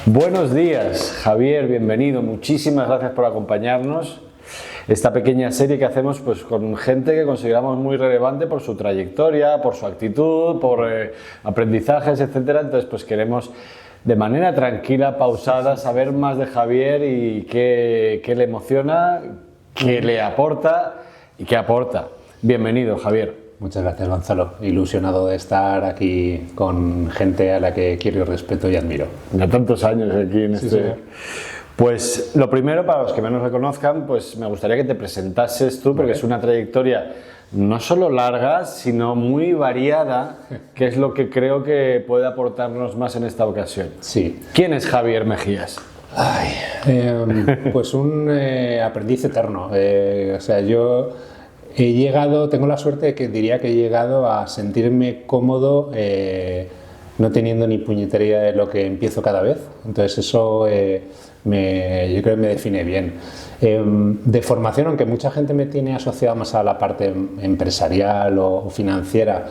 Buenos días, Javier, bienvenido. Muchísimas gracias por acompañarnos. Esta pequeña serie que hacemos pues, con gente que consideramos muy relevante por su trayectoria, por su actitud, por aprendizajes, etcétera. Entonces, pues queremos de manera tranquila, pausada, saber más de Javier y qué le emociona, qué le aporta y qué aporta. Bienvenido, Javier. Muchas gracias, Gonzalo. Ilusionado de estar aquí con gente a la que quiero y respeto y admiro. Ya tantos años aquí en Sí, este... sí. Pues lo primero, para los que menos le conozcan, pues me gustaría que te presentases tú, porque es una trayectoria no solo larga, sino muy variada, que es lo que creo que puede aportarnos más en esta ocasión. Sí. ¿Quién es Javier Mejías? Pues un aprendiz eterno. O sea, yo tengo la suerte de que diría que he llegado a sentirme cómodo no teniendo ni puñetería de lo que empiezo cada vez. Entonces eso yo creo que me define bien. De formación, aunque mucha gente me tiene asociado más a la parte empresarial o financiera,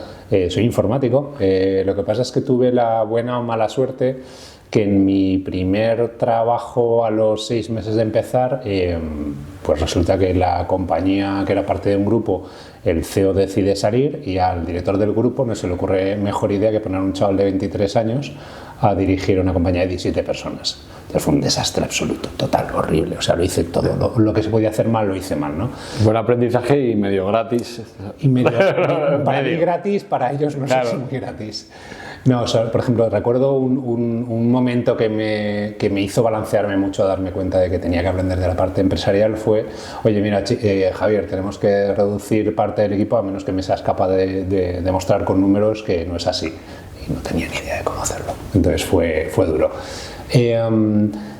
soy informático. Lo que pasa es que tuve la buena o mala suerte que en mi primer trabajo, a los 6 meses de empezar, pues resulta que la compañía, que era parte de un grupo, el CEO decide salir y al director del grupo no se le ocurre mejor idea que poner a un chaval de 23 años a dirigir una compañía de 17 personas. Entonces fue un desastre absoluto, total, horrible. O sea, lo hice todo, lo que se podía hacer mal, lo hice mal, ¿no? Buen aprendizaje y medio gratis. Y para mí gratis, para ellos no sé si muy gratis. No, o sea, por ejemplo, recuerdo un momento que me hizo balancearme mucho, darme cuenta de que tenía que aprender de la parte empresarial fue, oye, mira, Javier, tenemos que reducir parte del equipo a menos que me seas capaz de demostrar con números que no es así. Y no tenía ni idea de cómo hacerlo. Entonces fue duro.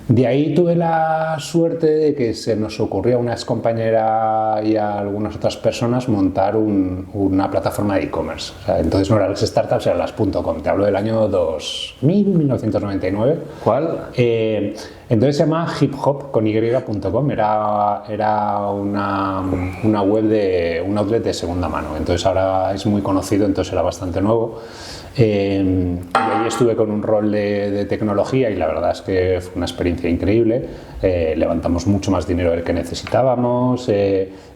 De ahí tuve la suerte de que se nos ocurrió a una excompañera y a algunas otras personas montar una plataforma de e-commerce. O sea, entonces no eran las startups, eran las .com. Te hablo del año 1999. ¿Cuál? Entonces se llama hiphop con y.com. Era una web de un outlet de segunda mano. Entonces ahora es muy conocido, entonces era bastante nuevo. Y ahí estuve con un rol de tecnología y la verdad es que fue una experiencia increíble. Levantamos mucho más dinero del que necesitábamos,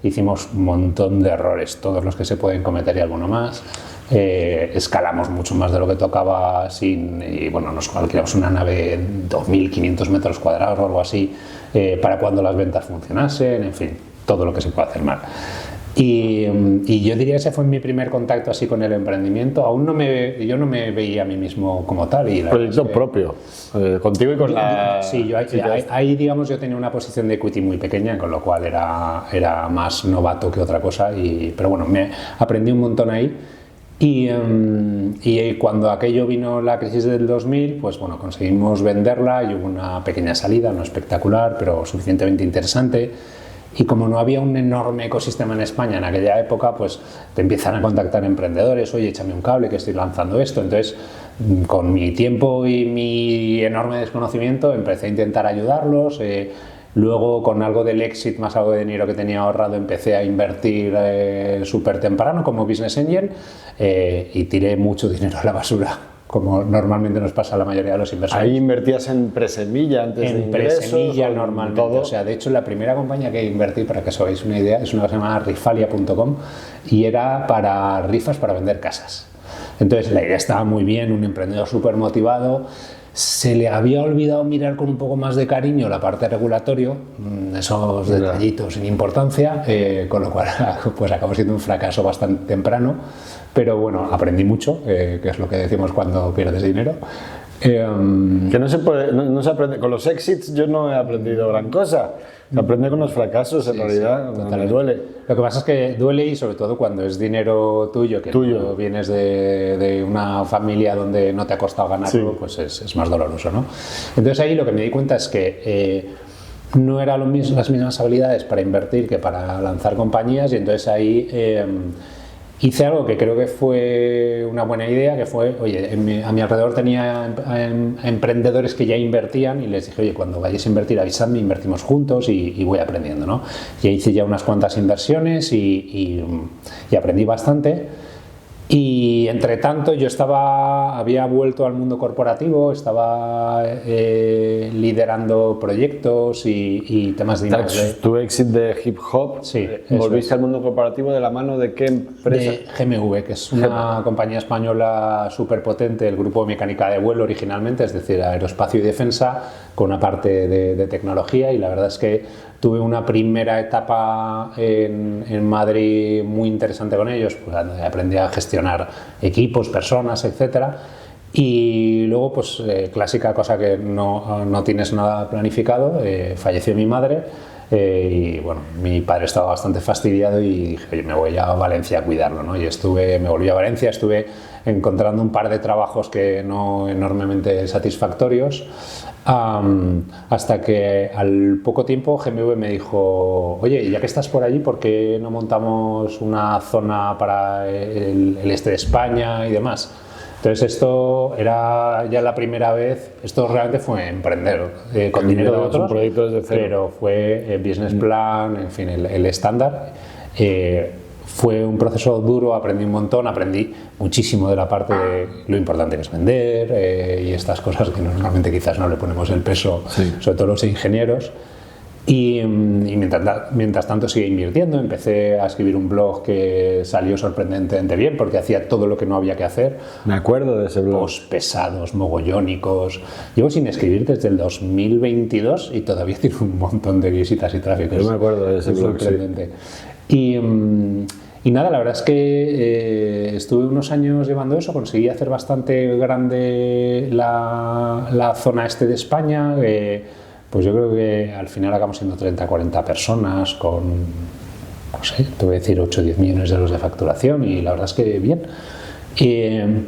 hicimos un montón de errores, todos los que se pueden cometer y alguno más. Escalamos mucho más de lo que tocaba y bueno, nos alquilamos una nave de 2.500 metros cuadrados o algo así para cuando las ventas funcionasen, en fin, todo lo que se puede hacer mal. Y yo diría que ese fue mi primer contacto así con el emprendimiento. Yo no me veía a mí mismo como tal. Proyecto propio, contigo y con la... Sí, ahí digamos yo tenía una posición de equity muy pequeña, con lo cual era más novato que otra cosa. Pero bueno, aprendí un montón ahí. Y cuando aquello vino la crisis del 2000, pues bueno, conseguimos venderla y hubo una pequeña salida, no espectacular, pero suficientemente interesante. Y como no había un enorme ecosistema en España en aquella época, pues te empiezan a contactar emprendedores, oye, échame un cable que estoy lanzando esto. Entonces, con mi tiempo y mi enorme desconocimiento, empecé a intentar ayudarlos. Luego, con algo del exit, más algo de dinero que tenía ahorrado, empecé a invertir súper temprano como business angel y tiré mucho dinero a la basura, como normalmente nos pasa a la mayoría de los inversores. Ahí invertías en presemilla antes de ingresos. En presemilla normalmente, todo. O sea, de hecho la primera compañía que invertí, para que os hagáis una idea, es una que se llama rifalia.com y era para rifas para vender casas. Entonces la idea estaba muy bien, un emprendedor súper motivado. Se le había olvidado mirar con un poco más de cariño la parte regulatorio, esos detallitos sin importancia, con lo cual pues acabó siendo un fracaso bastante temprano, pero bueno, aprendí mucho, que es lo que decimos cuando pierdes dinero. Que no se aprende, con los exits yo no he aprendido gran cosa, se aprende con los fracasos en realidad, me duele. Lo que pasa es que duele y sobre todo cuando es dinero tuyo, que no vienes de una familia donde no te ha costado ganarlo, pues es más doloroso, ¿no? Entonces ahí lo que me di cuenta es que no eran las mismas habilidades para invertir que para lanzar compañías y entonces ahí hice algo que creo que fue una buena idea, que fue, oye, a mi alrededor tenía emprendedores que ya invertían y les dije, oye, cuando vayáis a invertir avisadme, invertimos juntos y voy aprendiendo, ¿no? Y hice ya unas cuantas inversiones y aprendí bastante. Y entre tanto yo había vuelto al mundo corporativo, estaba liderando proyectos y temas de Tras tu éxito de hip hop, sí, volviste al mundo corporativo de la mano de qué empresa? De GMV, que es una compañía española súper potente, el grupo de mecánica de vuelo originalmente, es decir, aeroespacio y defensa, con una parte de tecnología, y la verdad es que tuve una primera etapa en Madrid muy interesante con ellos, pues aprendí a gestionar equipos, personas, etcétera. Y luego, pues clásica cosa que no tienes nada planificado, falleció mi madre. Y bueno, mi padre estaba bastante fastidiado y dije, oye, me voy a Valencia a cuidarlo, ¿no? Y me volví a Valencia, estuve encontrando un par de trabajos que no enormemente satisfactorios, hasta que al poco tiempo GMV me dijo, oye, ya que estás por allí, ¿por qué no montamos una zona para el este de España y demás? Entonces esto era ya la primera vez, esto realmente fue emprender con dinero de otros, pero fue business plan, en fin, el estándar. Fue un proceso duro, aprendí un montón, aprendí muchísimo de la parte de lo importante que es vender y estas cosas que normalmente quizás no le ponemos el peso, sí, sobre todo los ingenieros. Y mientras tanto sigue invirtiendo, empecé a escribir un blog que salió sorprendentemente bien porque hacía todo lo que no había que hacer. Me acuerdo de ese blog. Posts pesados, mogollónicos. Llevo sin escribir desde el 2022 y todavía tiene un montón de visitas y tráfico. Yo me acuerdo de ese blog, sorprendente. Sí. Y nada, la verdad es que estuve unos años llevando eso, conseguí hacer bastante grande la zona este de España. Pues yo creo que al final acabamos siendo 30-40 personas con, no sé, te voy a decir 8 o 10 millones de euros de facturación y la verdad es que bien.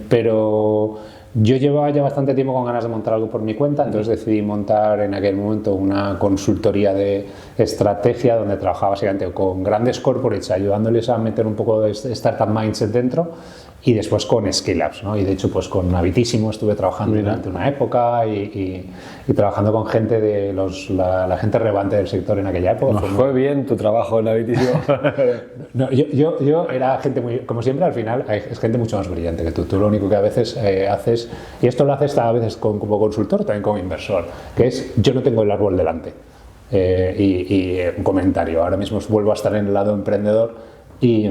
Pero yo llevaba ya bastante tiempo con ganas de montar algo por mi cuenta, entonces decidí montar en aquel momento una consultoría de estrategia donde trabajaba básicamente con grandes corporates ayudándoles a meter un poco de startup mindset dentro y después con scale-ups, ¿no? Y de hecho pues con Habitísimo estuve trabajando durante una época y trabajando con gente de la gente relevante del sector en aquella época. Fue bien tu trabajo en Habitísimo. No, yo era gente muy, como siempre al final es gente mucho más brillante que tú. Tú lo único que a veces haces, y esto lo haces a veces como consultor, también como inversor, que es yo no tengo el árbol delante. Y un comentario, ahora mismo vuelvo a estar en el lado emprendedor y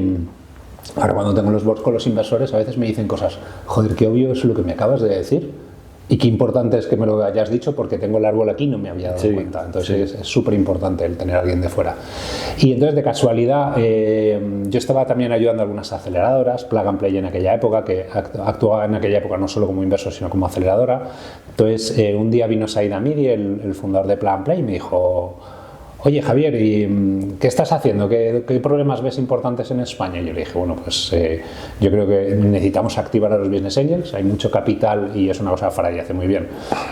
ahora cuando tengo los boards con los inversores a veces me dicen cosas, joder, qué obvio es lo que me acabas de decir y qué importante es que me lo hayas dicho porque tengo el árbol aquí y no me había dado cuenta. Entonces es súper importante el tener a alguien de fuera. Y entonces de casualidad yo estaba también ayudando a algunas aceleradoras, Plug and Play en aquella época, que actuaba en aquella época no solo como inversor sino como aceleradora. Entonces un día vino Said Amiri, el fundador de Plug and Play, y me dijo, oye Javier, ¿y qué estás haciendo? ¿Qué problemas ves importantes en España? Y yo le dije, bueno, pues yo creo que necesitamos activar a los business angels, hay mucho capital, y es una cosa que Faraday hace muy bien,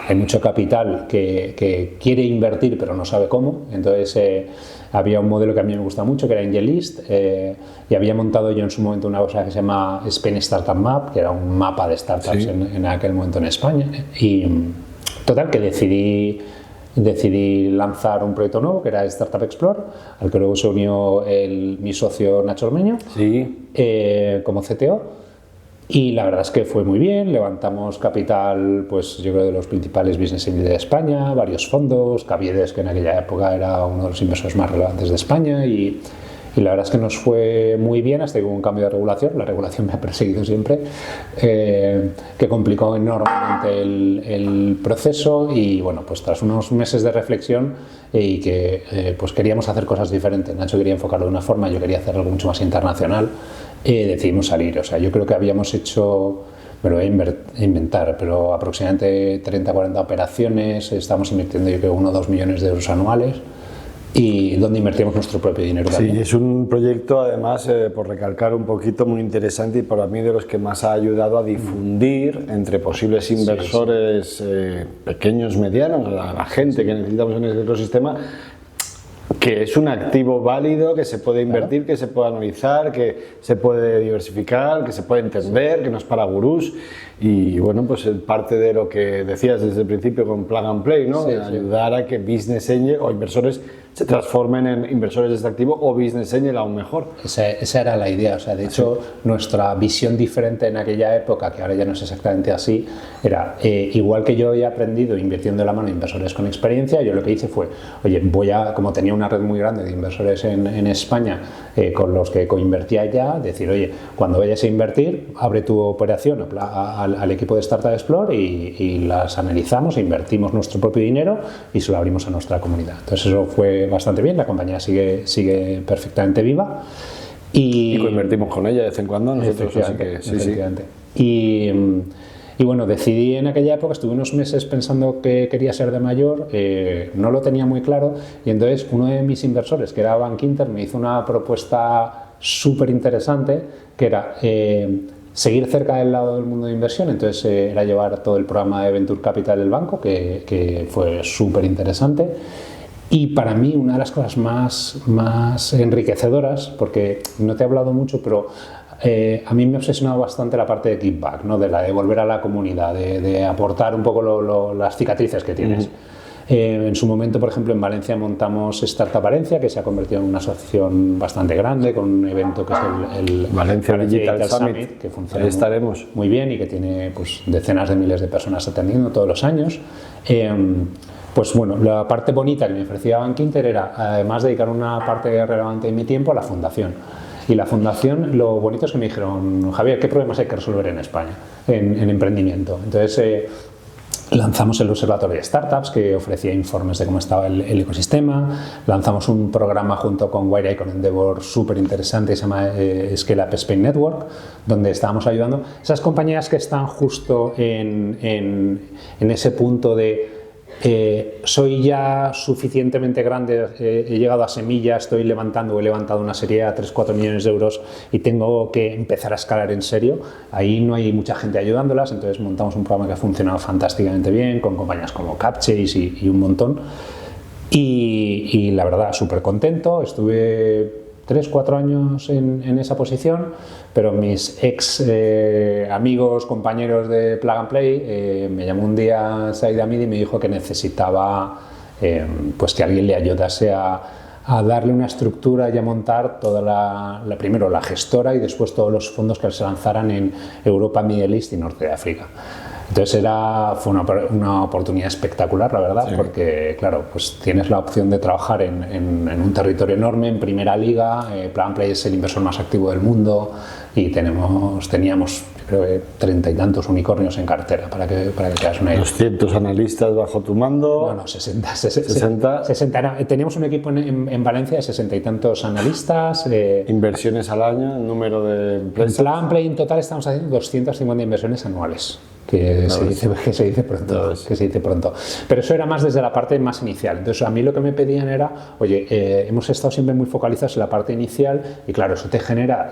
hay mucho capital que quiere invertir pero no sabe cómo, entonces había un modelo que a mí me gusta mucho que era AngelList, y había montado yo en su momento una cosa que se llama Spain Startup Map, que era un mapa de startups en aquel momento en España, y total que decidí lanzar un proyecto nuevo que era Startup Explore, al que luego se unió mi socio Nacho Ormeño como CTO, y la verdad es que fue muy bien, levantamos capital, pues yo creo de los principales business angels de España, varios fondos, Caviedes, que en aquella época era uno de los inversores más relevantes de España, y la verdad es que nos fue muy bien hasta que hubo un cambio de regulación. La regulación me ha perseguido siempre, que complicó enormemente el proceso, y bueno, pues tras unos meses de reflexión y que pues queríamos hacer cosas diferentes, Nacho quería enfocarlo de una forma, yo quería hacer algo mucho más internacional, decidimos salir. O sea, yo creo que habíamos hecho, me lo voy a inventar, pero aproximadamente 30-40 operaciones, estamos invirtiendo yo creo 1 o 2 millones de euros anuales, y donde invertimos nuestro propio dinero también. Sí, es un proyecto además, por recalcar un poquito, muy interesante y para mí de los que más ha ayudado a difundir entre posibles inversores pequeños, medianos, a la gente que necesitamos en el ecosistema, que es un activo válido, que se puede invertir, que se puede analizar, que se puede diversificar, que se puede entender, que no es para gurús. Y bueno, pues parte de lo que decías desde el principio con Plug and Play, ¿no? Ayudar a que business angel o inversores se transformen en inversores de este activo o business angel aún mejor. Esa era la idea. O sea, de hecho, nuestra visión diferente en aquella época, que ahora ya no es exactamente así, era igual que yo he aprendido invirtiendo de la mano de inversores con experiencia, yo lo que hice fue, oye, como tenía una red muy grande de inversores en España con los que coinvertía ya, decir, oye, cuando vayas a invertir, abre tu operación al equipo de Startup Explore y las analizamos, invertimos nuestro propio dinero y se lo abrimos a nuestra comunidad. Entonces eso fue bastante bien, la compañía sigue perfectamente viva. Y coinvertimos con ella de vez en cuando nosotros, así que sí. Y bueno, decidí en aquella época, estuve unos meses pensando que quería ser de mayor, no lo tenía muy claro, y entonces uno de mis inversores, que era Bankinter, me hizo una propuesta súper interesante, que era seguir cerca del lado del mundo de inversión. Entonces era llevar todo el programa de Venture Capital del banco, que fue súper interesante. Y para mí una de las cosas más enriquecedoras, porque no te he hablado mucho, pero a mí me ha obsesionado bastante la parte de give back, ¿no? De devolver a la comunidad, de aportar un poco las cicatrices que tienes. En su momento, por ejemplo, en Valencia montamos Startup Valencia, que se ha convertido en una asociación bastante grande, con un evento que es el Valencia Digital Summit, que funciona ahí estaremos muy bien y que tiene pues, decenas de miles de personas atendiendo todos los años. Pues bueno, la parte bonita que me ofrecía Bankinter era, además, dedicar una parte relevante de mi tiempo a la fundación. Y la fundación, lo bonito es que me dijeron, Javier, ¿qué problemas hay que resolver en España, en emprendimiento? Entonces lanzamos el Observatorio de Startups, que ofrecía informes de cómo estaba el ecosistema. Lanzamos un programa junto con Wire Icon Endeavor súper interesante, que se llama Scale Up Spain Network, donde estábamos ayudando esas compañías que están justo en ese punto de soy ya suficientemente grande, he llegado a semilla, he levantado una serie a 3-4 millones de euros y tengo que empezar a escalar en serio. Ahí no hay mucha gente ayudándolas, entonces montamos un programa que ha funcionado fantásticamente bien con compañías como Capchase y un montón. Y la verdad, súper contento. Estuve 3-4 años en esa posición, pero mis ex amigos, compañeros de Plug and Play, me llamó un día Said Hamid y me dijo que necesitaba pues que alguien le ayudase a darle una estructura y a montar toda primero la gestora y después todos los fondos que se lanzaran en Europa, Middle East y Norte de África. Entonces fue una oportunidad espectacular, la verdad, sí. Porque claro, pues tienes la opción de trabajar en un territorio enorme, en primera liga. Plug and Play es el inversor más activo del mundo y teníamos creo que 30 y tantos unicornios en cartera, para que te hagas una idea. 200 analistas bajo tu mando. No, 60. Teníamos un equipo en Valencia de 60 y tantos analistas. Inversiones al año, el número de empresas. En Plug and Play en total estamos haciendo 250 inversiones anuales. Que se dice pronto. Pero eso era más desde la parte más inicial. Entonces a mí lo que me pedían era, oye, hemos estado siempre muy focalizados en la parte inicial y claro, eso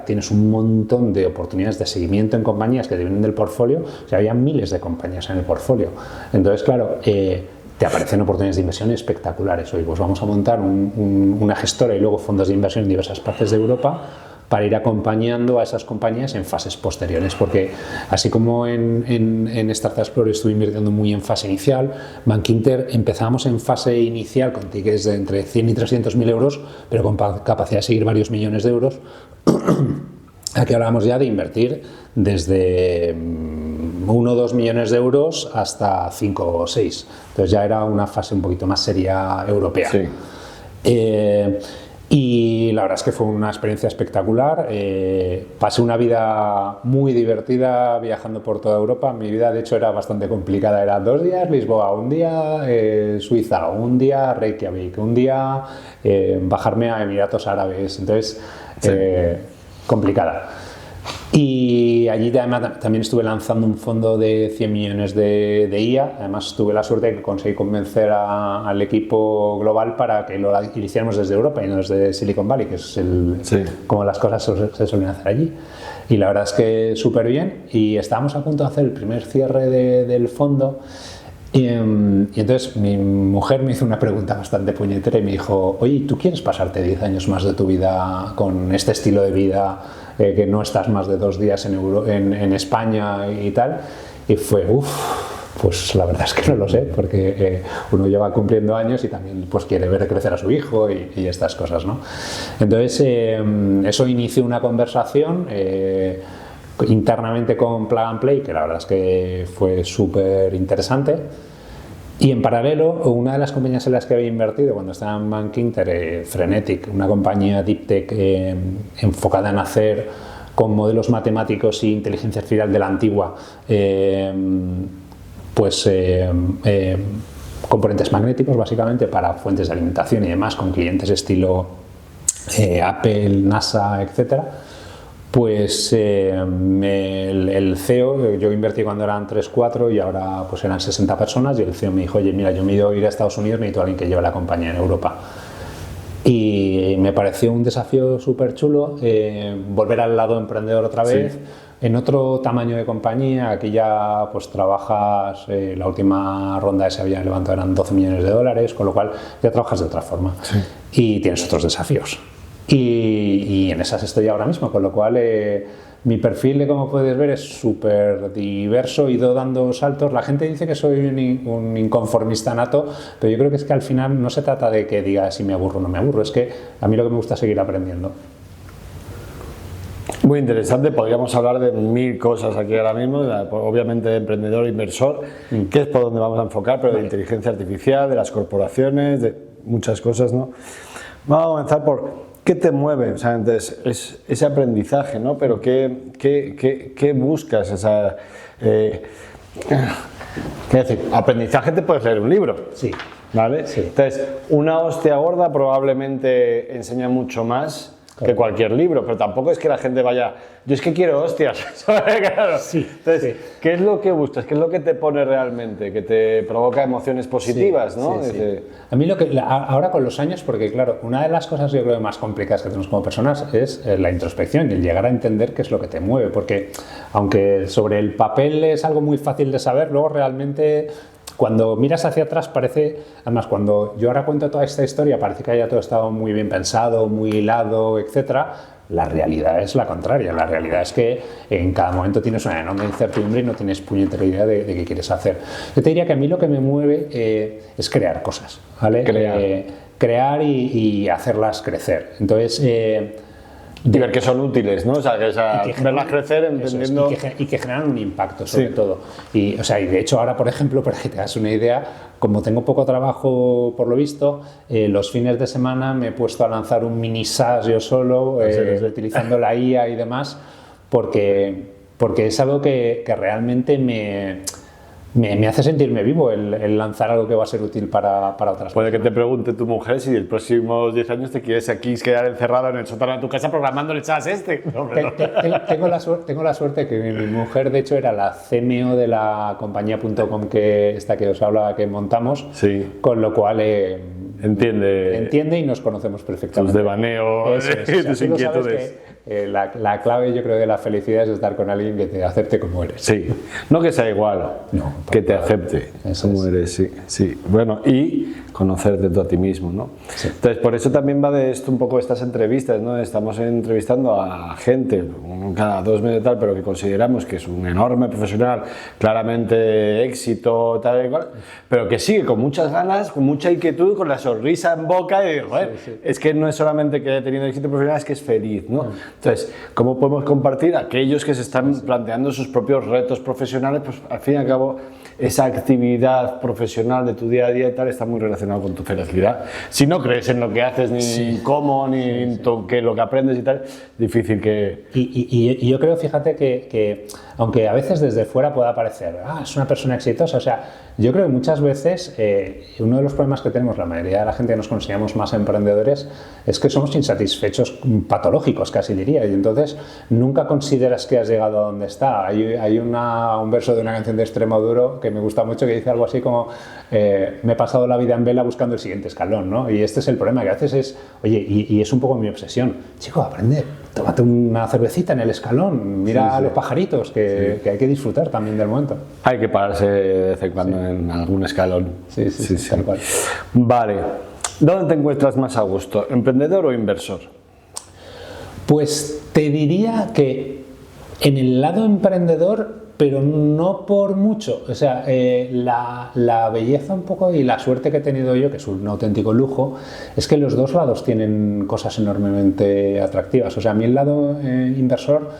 tienes un montón de oportunidades de seguimiento en compañías que te vienen del portfolio. O sea, había miles de compañías en el portfolio. Entonces, claro, te aparecen oportunidades de inversión espectaculares. Oye, pues vamos a montar una gestora y luego fondos de inversión en diversas partes de Europa para ir acompañando a esas compañías en fases posteriores, porque así como en Startup Explorer estuve invirtiendo muy en fase inicial, Bankinter empezábamos en fase inicial con tickets de entre 100 y 300.000 euros, pero con capacidad de seguir varios millones de euros. Aquí hablábamos ya de invertir desde 1 o 2 millones de euros hasta 5 o 6. Entonces ya era una fase un poquito más seria europea. Sí. Y la verdad es que fue una experiencia espectacular. Pasé una vida muy divertida viajando por toda Europa. Mi vida, de hecho, era bastante complicada. Era 2 días Lisboa, un día Suiza, un día Reykjavik, un día bajarme a Emiratos Árabes. Entonces, sí. Complicada. Y allí también estuve lanzando un fondo de 100 millones de IA. Además, tuve la suerte de que conseguí convencer al equipo global para que lo hiciéramos desde Europa y no desde Silicon Valley, que es como las cosas se suelen hacer allí. Y la verdad es que súper bien. Y estábamos a punto de hacer el primer cierre del fondo. Y entonces mi mujer me hizo una pregunta bastante puñetera y me dijo, oye, ¿tú quieres pasarte 10 años más de tu vida con este estilo de vida, que no estás más de 2 días en España y tal? Y fue, Pues la verdad es que no lo sé, porque uno lleva cumpliendo años y también pues quiere ver crecer a su hijo y estas cosas, ¿no? Entonces, eso inició una conversación internamente con Plug and Play, que la verdad es que fue súper interesante. Y en paralelo, una de las compañías en las que había invertido cuando estaba en Bank Inter, Frenetic, una compañía deep tech enfocada en hacer con modelos matemáticos e inteligencia artificial de la antigua, componentes magnéticos básicamente para fuentes de alimentación y demás, con clientes estilo Apple, NASA, etcétera. Pues el CEO, yo invertí cuando eran 3-4 y ahora pues eran 60 personas, y el CEO me dijo, oye, mira, yo me he ido a ir a Estados Unidos, necesito a alguien que lleve la compañía en Europa. Y me pareció un desafío súper chulo, volver al lado emprendedor otra vez, sí, en otro tamaño de compañía. Aquí ya pues trabajas, la última ronda que se había levantado eran $12 millones, con lo cual ya trabajas de otra forma, sí, y tienes otros desafíos. Y en esas estoy ahora mismo, con lo cual mi perfil, como puedes ver, es súper diverso, he ido dando saltos. La gente dice que soy un inconformista nato, pero yo creo que es que al final no se trata de que diga si me aburro o no me aburro, es que a mí lo que me gusta es seguir aprendiendo. Muy interesante, podríamos hablar de 1000 cosas aquí ahora mismo, obviamente de emprendedor, inversor, que es por donde vamos a enfocar, pero de inteligencia artificial, de las corporaciones, de muchas cosas, ¿no? Vamos a comenzar por ¿qué te mueve? O sea, entonces, es ese aprendizaje, ¿no? Pero ¿qué buscas? O sea, ¿qué decir? Aprendizaje te puedes leer un libro. Sí. ¿Vale? Sí. Entonces, una hostia gorda probablemente enseña mucho más, claro, que cualquier libro, pero tampoco es que la gente vaya, yo es que quiero hostias, claro. Sí, entonces, sí. ¿qué es lo que buscas? ¿Qué es lo que te pone realmente? Que te provoca emociones positivas, sí, ¿no? Sí, sí. A mí ahora con los años, porque claro, una de las cosas yo creo más complicadas que tenemos como personas es la introspección y el llegar a entender qué es lo que te mueve, porque aunque sobre el papel es algo muy fácil de saber, luego realmente cuando miras hacia atrás parece, además cuando yo ahora cuento toda esta historia parece que haya todo estado muy bien pensado, muy hilado, etcétera. La realidad es la contraria, la realidad es que en cada momento tienes una enorme incertidumbre y no tienes puñetera idea de qué quieres hacer. Yo te diría que a mí lo que me mueve es crear cosas, ¿vale? Crear y hacerlas crecer. Entonces, y ver que son útiles, ¿no? O sea, verlas crecer entendiendo... y que generan un impacto, sobre todo. Y, o sea, y de hecho ahora, por ejemplo, para que te hagas una idea, como tengo poco trabajo por lo visto, los fines de semana me he puesto a lanzar un mini SaaS yo solo, utilizando la IA y demás, porque es algo que realmente me hace sentirme vivo el lanzar algo que va a ser útil para otras personas. Puede que te pregunte tu mujer si en los próximos 10 años te quieres aquí quedar encerrado en el sótano de tu casa programando el SaaS este. No, tengo la suerte que mi mujer, de hecho, era la CMO de la compañía.com que os hablaba que montamos, sí, con lo cual entiende y nos conocemos perfectamente. Tus devaneos y tus inquietudes. La clave, yo creo, de la felicidad es estar con alguien que te acepte como eres. Sí, no que sea igual, no, que te acepte como eres, sí, sí. Bueno, y conocerte tú a ti mismo, ¿no? Sí. Entonces, por eso también va de esto un poco estas entrevistas, ¿no? Estamos entrevistando a gente, cada 2 meses tal, pero que consideramos que es un enorme profesional, claramente éxito, tal y cual, pero que sigue con muchas ganas, con mucha inquietud, con la sonrisa en boca y, joder, sí. Es que no es solamente que haya tenido éxito profesional, es que es feliz, ¿no? Entonces, ¿cómo podemos compartir aquellos que se están planteando sus propios retos profesionales? Pues al fin y al cabo, esa actividad profesional de tu día a día y tal está muy relacionado con tu felicidad. Si no crees en lo que haces, ni cómo, ni en lo que aprendes y tal, difícil que... Y yo creo, fíjate, que aunque a veces desde fuera pueda parecer, es una persona exitosa, o sea, yo creo que muchas veces uno de los problemas que tenemos la mayoría de la gente que nos consideramos más emprendedores es que somos insatisfechos patológicos, casi diría, y entonces nunca consideras que has llegado a donde está. Hay un verso de una canción de Extremoduro que me gusta mucho que dice algo así como me he pasado la vida en vela buscando el siguiente escalón, ¿no? Y este es el problema que haces es, oye, y es un poco mi obsesión, chico, aprende, tómate una cervecita en el escalón, mira a los pajaritos, que hay que disfrutar también del momento. Hay que pararse de vez en cuando en algún escalón. Sí, tal cual. Vale, ¿dónde te encuentras más a gusto, emprendedor o inversor? Pues te diría que en el lado emprendedor pero no por mucho. O sea, la belleza un poco y la suerte que he tenido yo, que es un auténtico lujo, es que los dos lados tienen cosas enormemente atractivas. O sea, a mí el lado inversor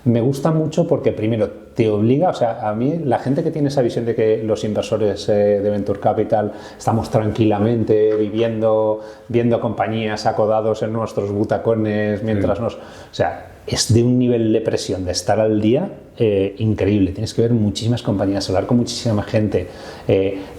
me gusta mucho porque primero te obliga, o sea, a mí la gente que tiene esa visión de que los inversores de Venture Capital estamos tranquilamente viviendo, viendo compañías acodados en nuestros butacones mientras nos... O sea, es de un nivel de presión de estar al día increíble. Tienes que ver muchísimas compañías, hablar con muchísima gente.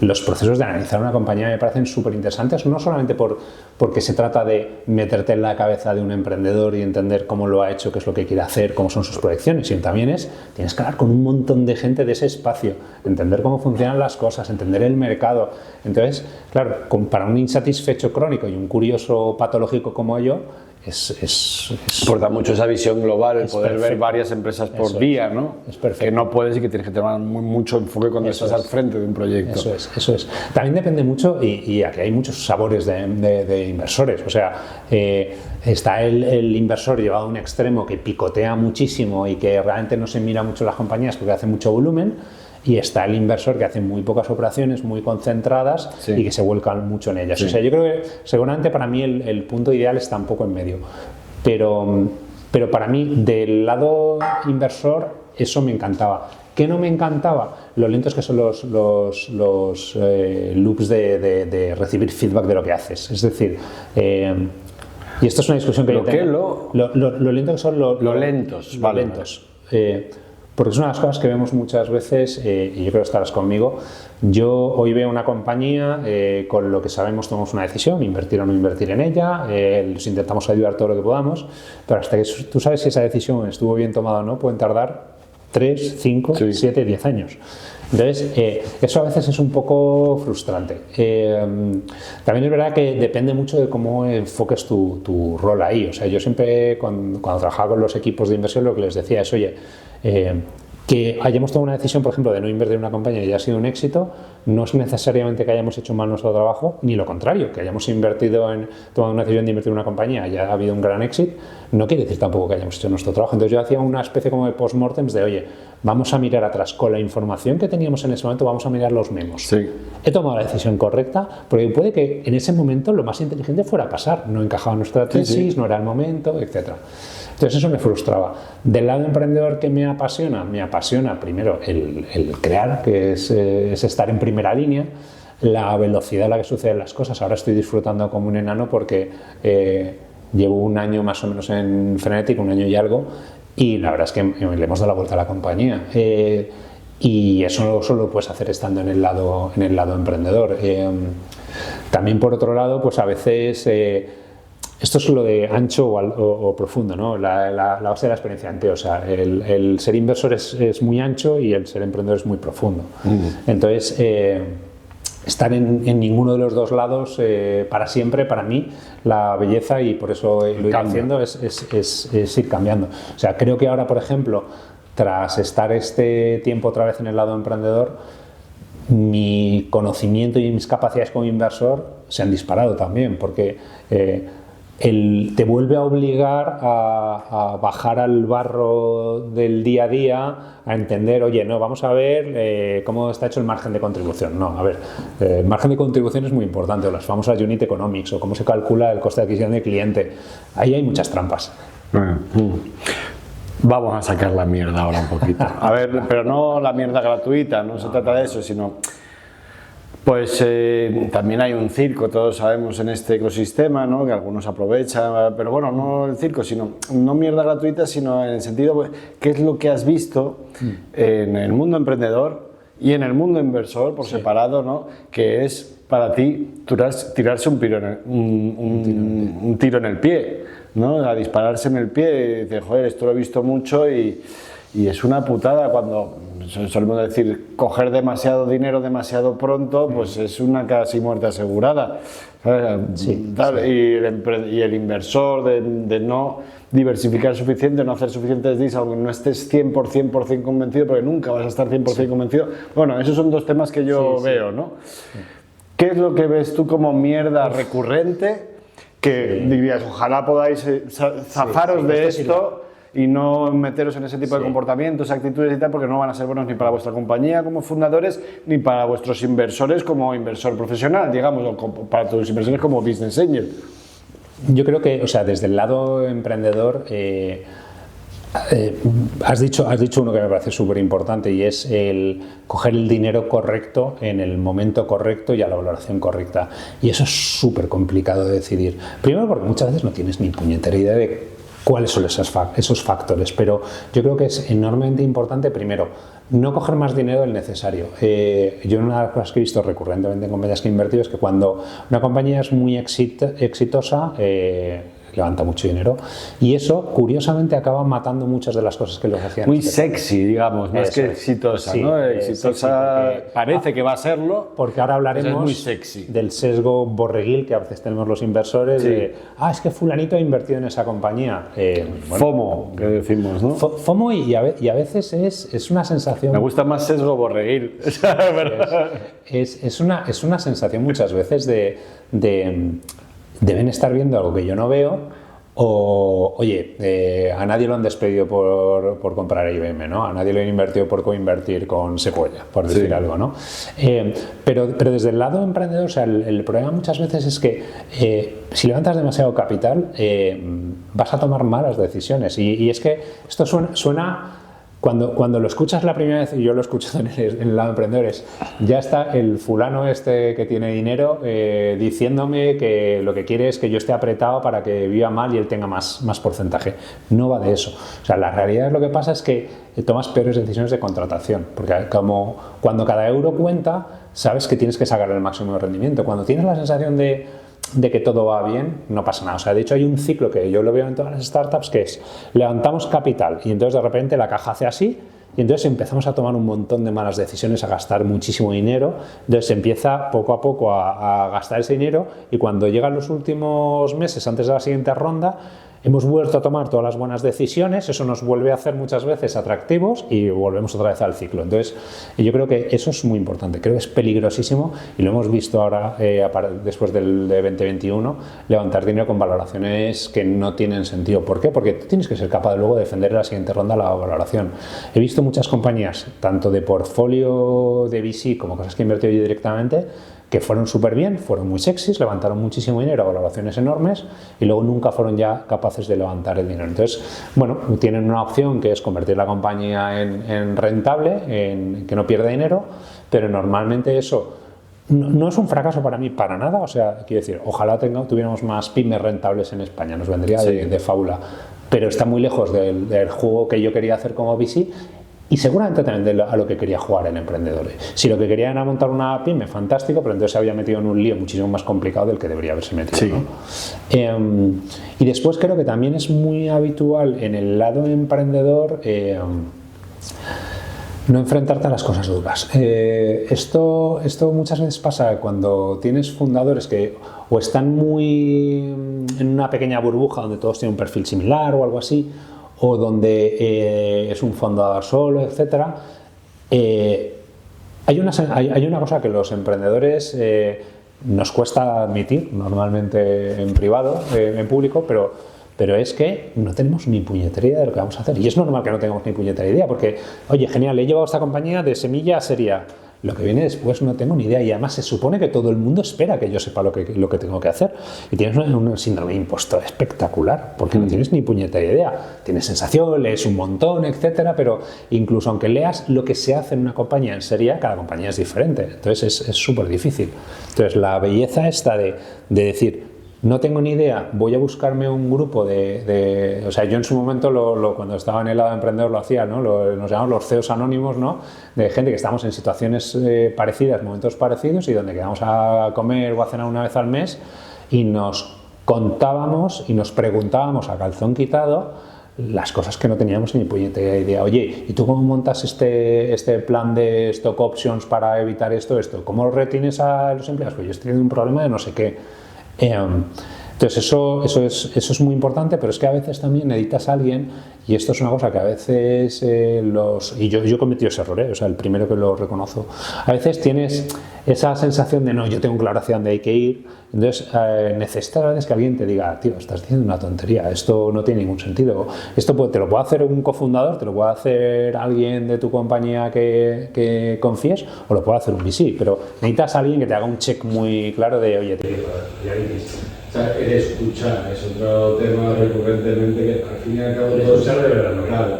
Los procesos de analizar una compañía me parecen súper interesantes, no solamente porque se trata de meterte en la cabeza de un emprendedor y entender cómo lo ha hecho, qué es lo que quiere hacer, cómo son sus proyecciones, sino también tienes que hablar con un montón de gente de ese espacio, entender cómo funcionan las cosas, entender el mercado. Entonces, claro, para un insatisfecho crónico y un curioso patológico como yo, Importa mucho esa visión global, el poder perfecto. ver varias empresas por Eso día, ¿no? Es perfecto. Que no puedes y que tienes que tener mucho enfoque cuando estás al frente de un proyecto. Eso es. También depende mucho, y aquí hay muchos sabores de inversores. O sea, está el inversor llevado a un extremo que picotea muchísimo y que realmente no se mira mucho las compañías porque hace mucho volumen. Y está el inversor que hace muy pocas operaciones, muy concentradas y que se vuelcan mucho en ellas. Sí. O sea, yo creo que seguramente para mí el punto ideal está un poco en medio. Pero para mí, del lado inversor, eso me encantaba. ¿Qué no me encantaba? Lo lentos que son los loops de recibir feedback de lo que haces. Es decir, y esto es una discusión que yo tengo. Lo lento que son los lentos. Vale. Porque es una de las cosas que vemos muchas veces, y yo creo que estarás conmigo. Yo hoy veo una compañía, con lo que sabemos tomamos una decisión, invertir o no invertir en ella, les intentamos ayudar todo lo que podamos, pero hasta que tú sabes si esa decisión estuvo bien tomada o no, pueden tardar 3, 5, 7, 10 años. Entonces, eso a veces es un poco frustrante. También es verdad que depende mucho de cómo enfoques tu rol ahí. O sea, yo siempre, cuando trabajaba con los equipos de inversión, lo que les decía es, oye, que hayamos tomado una decisión, por ejemplo, de no invertir en una compañía y haya sido un éxito, no es necesariamente que hayamos hecho mal nuestro trabajo, ni lo contrario, que hayamos tomado una decisión de invertir en una compañía y haya habido un gran éxito, no quiere decir tampoco que hayamos hecho nuestro trabajo. Entonces yo hacía una especie como de post-mortems de, oye, vamos a mirar atrás, con la información que teníamos en ese momento, vamos a mirar los memos. Sí. He tomado la decisión correcta, porque puede que en ese momento lo más inteligente fuera pasar, no encajaba en nuestra tesis, no era el momento, etc. Entonces eso me frustraba. Del lado emprendedor que me apasiona primero el crear, que es estar en primera línea, la velocidad a la que suceden las cosas. Ahora estoy disfrutando como un enano porque llevo un año más o menos en Frenetic, un año y algo, y la verdad es que le hemos dado la vuelta a la compañía. Y eso no solo lo puedes hacer estando en el lado emprendedor. También por otro lado, pues a veces... esto es lo de ancho o profundo, ¿no? La base de la experiencia ante, o sea, el ser inversor es muy ancho y el ser emprendedor es muy profundo. Entonces, estar en ninguno de los dos lados para siempre, para mí, la belleza, y por eso lo iré haciendo, es ir cambiando. O sea, creo que ahora, por ejemplo, tras estar este tiempo otra vez en el lado emprendedor, mi conocimiento y mis capacidades como inversor se han disparado también, porque te vuelve a obligar a bajar al barro del día a día, a entender, oye, no, vamos a ver cómo está hecho el margen de contribución. No, a ver, el margen de contribución es muy importante, o las famosas unit economics, o cómo se calcula el coste de adquisición del cliente. Ahí hay muchas trampas. Vamos a sacar la mierda ahora un poquito. A ver, pero no la mierda gratuita, no se trata de eso, sino... Pues también hay un circo, todos sabemos, en este ecosistema, ¿no? Que algunos aprovechan, pero bueno, no el circo, sino no mierda gratuita, sino en el sentido, pues, ¿qué es lo que has visto en el mundo emprendedor y en el mundo inversor por separado, ¿no? Que es para ti tirarse un tiro en el pie, ¿no? A dispararse en el pie y dices, joder, esto lo he visto mucho y es una putada cuando... Solemos decir, coger demasiado dinero demasiado pronto, pues es una casi muerte asegurada. Sí. Y el inversor de no diversificar suficiente, no hacer suficientes deals, aunque no estés 100% convencido, porque nunca vas a estar 100% convencido. Bueno, esos son dos temas que yo veo, ¿no? ¿Qué es lo que ves tú como mierda recurrente que dirías, ojalá podáis zafaros de esto y no meteros en ese tipo de comportamientos, actitudes y tal, porque no van a ser buenos ni para vuestra compañía como fundadores, ni para vuestros inversores como inversor profesional, digamos, o para tus inversores como business angel. Yo creo que, o sea, desde el lado emprendedor, has dicho uno que me parece súper importante, y es el coger el dinero correcto en el momento correcto y a la valoración correcta. Y eso es súper complicado de decidir. Primero porque muchas veces no tienes ni puñetera idea de cuáles son esos factores, pero yo creo que es enormemente importante, primero, no coger más dinero del necesario. Yo una de las cosas que he visto recurrentemente en compañías que he invertido es que cuando una compañía es muy exitosa, levanta mucho dinero, y eso curiosamente acaba matando muchas de las cosas que los hacían. Muy sexy, digamos, más que exitosa, sí, ¿no? Exitosa sexy parece que va a serlo, porque ahora hablaremos es muy sexy. Del sesgo borreguil que a veces tenemos los inversores, de, es que fulanito ha invertido en esa compañía. FOMO, que decimos, ¿no? FOMO, y a veces es una sensación... Me gusta más sesgo borreguil. Es una sensación muchas veces de deben estar viendo algo que yo no veo, o oye, a nadie lo han despedido por comprar IBM, ¿no? A nadie lo han invertido por coinvertir con Sequoia, por decir algo, ¿no? Pero desde el lado emprendedor, o sea, el problema muchas veces es que si levantas demasiado capital, vas a tomar malas decisiones, y es que esto suena cuando lo escuchas la primera vez, y yo lo he escuchado en el lado de emprendedores, ya está el fulano este que tiene dinero diciéndome que lo que quiere es que yo esté apretado para que viva mal y él tenga más porcentaje. No va de eso. O sea, la realidad es lo que pasa es que tomas peores decisiones de contratación, porque como cuando cada euro cuenta, sabes que tienes que sacar el máximo de rendimiento. Cuando tienes la sensación de que todo va bien, no pasa nada. O sea, de hecho hay un ciclo que yo lo veo en todas las startups, que es levantamos capital y entonces de repente la caja hace así, y entonces empezamos a tomar un montón de malas decisiones, a gastar muchísimo dinero, entonces se empieza poco a poco a gastar ese dinero, y cuando llegan los últimos meses antes de la siguiente ronda, hemos vuelto a tomar todas las buenas decisiones, eso nos vuelve a hacer muchas veces atractivos y volvemos otra vez al ciclo. Entonces, yo creo que eso es muy importante, creo que es peligrosísimo, y lo hemos visto ahora, después de 2021, levantar dinero con valoraciones que no tienen sentido. ¿Por qué? Porque tú tienes que ser capaz de luego defender en la siguiente ronda la valoración. He visto muchas compañías, tanto de portfolio de VC como cosas que he invertido yo directamente, que fueron súper bien, fueron muy sexys, levantaron muchísimo dinero a valoraciones enormes, y luego nunca fueron ya capaces de levantar el dinero. Entonces, bueno, tienen una opción que es convertir la compañía en rentable, en que no pierda dinero, pero normalmente eso no es un fracaso para mí para nada. O sea, quiero decir, ojalá tuviéramos más pymes rentables en España, nos vendría de fábula, pero está muy lejos del juego que yo quería hacer como VC, y seguramente también a lo que quería jugar en emprendedores. Si lo que quería era montar una pyme, fantástico, pero entonces se había metido en un lío muchísimo más complicado del que debería haberse metido, ¿no? Y después creo que también es muy habitual en el lado emprendedor no enfrentarte a las cosas duras. Esto muchas veces pasa cuando tienes fundadores que o están muy en una pequeña burbuja donde todos tienen un perfil similar o algo así, o donde es un fundador solo, etc. Hay una cosa que los emprendedores nos cuesta admitir normalmente en privado, en público, pero es que no tenemos ni puñetera idea de lo que vamos a hacer. Y es normal que no tengamos ni puñetera idea, porque, oye, genial, he llevado esta compañía de semilla a seria. Lo que viene después no tengo ni idea, y además se supone que todo el mundo espera que yo sepa lo que tengo que hacer, y tienes un síndrome de impostor espectacular porque no tienes ni puñetera idea. Tienes sensación, lees un montón, etcétera, pero incluso aunque leas lo que se hace en una compañía en serie, cada compañía es diferente, entonces es súper difícil. Entonces la belleza está de decir, no tengo ni idea, voy a buscarme un grupo o sea, yo en su momento, cuando estaba en el lado de emprendedor lo hacía, ¿no? Nos llamamos los CEOs anónimos, ¿no? De gente que estamos en situaciones parecidas, momentos parecidos, y donde quedamos a comer o a cenar una vez al mes, y nos contábamos y nos preguntábamos a calzón quitado las cosas que no teníamos ni puñetera idea. Oye, ¿y tú cómo montas este plan de stock options para evitar esto? ¿Cómo lo retienes a los empleados? Pues yo estoy teniendo un problema de no sé qué. Entonces eso es muy importante, pero es que a veces también necesitas a alguien, Y esto es una cosa que a veces y yo he cometido ese error, o sea, el primero que lo reconozco. A veces tienes esa sensación de no, yo tengo claro hacia dónde hay que ir, entonces necesitas a veces que alguien te diga, tío, estás diciendo una tontería, esto no tiene ningún sentido. Esto te lo puede hacer un cofundador, te lo puede hacer alguien de tu compañía que confíes, o lo puede hacer un VC, pero necesitas a alguien que te haga un check muy claro de, oye, tío, o sea, el escuchar es otro tema recurrentemente que al fin y al cabo escuchar de verdad, claro.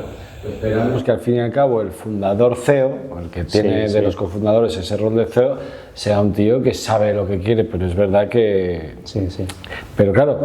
Esperamos que al fin y al cabo el fundador CEO, el que tiene de los cofundadores ese rol de CEO, sea un tío que sabe lo que quiere, pero es verdad que... Sí. Pero claro,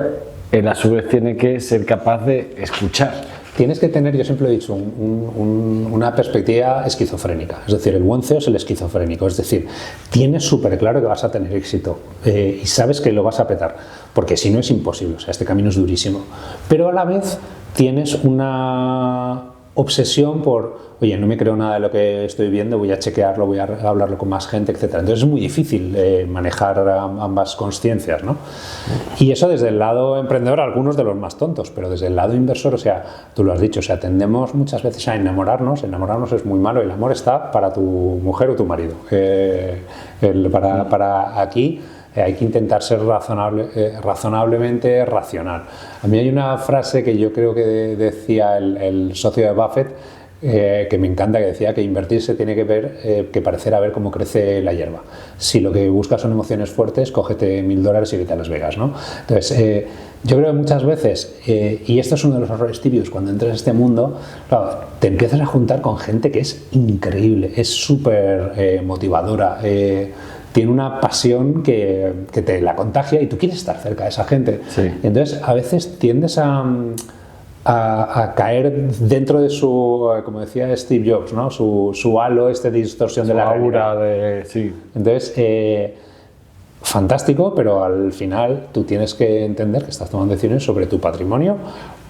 él a su vez tiene que ser capaz de escuchar. Tienes que tener, yo siempre he dicho, una perspectiva esquizofrénica. Es decir, el buen CEO es el esquizofrénico. Es decir, tienes súper claro que vas a tener éxito y sabes que lo vas a petar, porque si no es imposible. O sea, este camino es durísimo. Pero a la vez tienes una obsesión por, oye, no me creo nada de lo que estoy viendo, voy a chequearlo, voy a hablarlo con más gente, etc. Entonces es muy difícil manejar ambas conciencias, ¿no? Y eso desde el lado emprendedor, algunos de los más tontos, pero desde el lado inversor, o sea, tú lo has dicho, o sea, tendemos muchas veces a enamorarnos es muy malo, el amor está para tu mujer o tu marido. Para aquí hay que intentar ser razonablemente racional. A mí hay una frase que yo creo que decía el socio de Buffett, que me encanta, que decía que invertir se tiene que ver, que parecer a ver cómo crece la hierba. Si lo que buscas son emociones fuertes, cógete $1000 y vete a Las Vegas, ¿no? Entonces, yo creo que muchas veces, y esto es uno de los errores tibios, cuando entras a este mundo, claro, te empiezas a juntar con gente que es increíble, es súper motivadora, tiene una pasión que te la contagia y tú quieres estar cerca de esa gente. Sí. Entonces, a veces tiendes a caer dentro de su, como decía Steve Jobs, ¿no? su halo de distorsión de la aura realidad. sí. Entonces, fantástico, pero al final tú tienes que entender que estás tomando decisiones sobre tu patrimonio,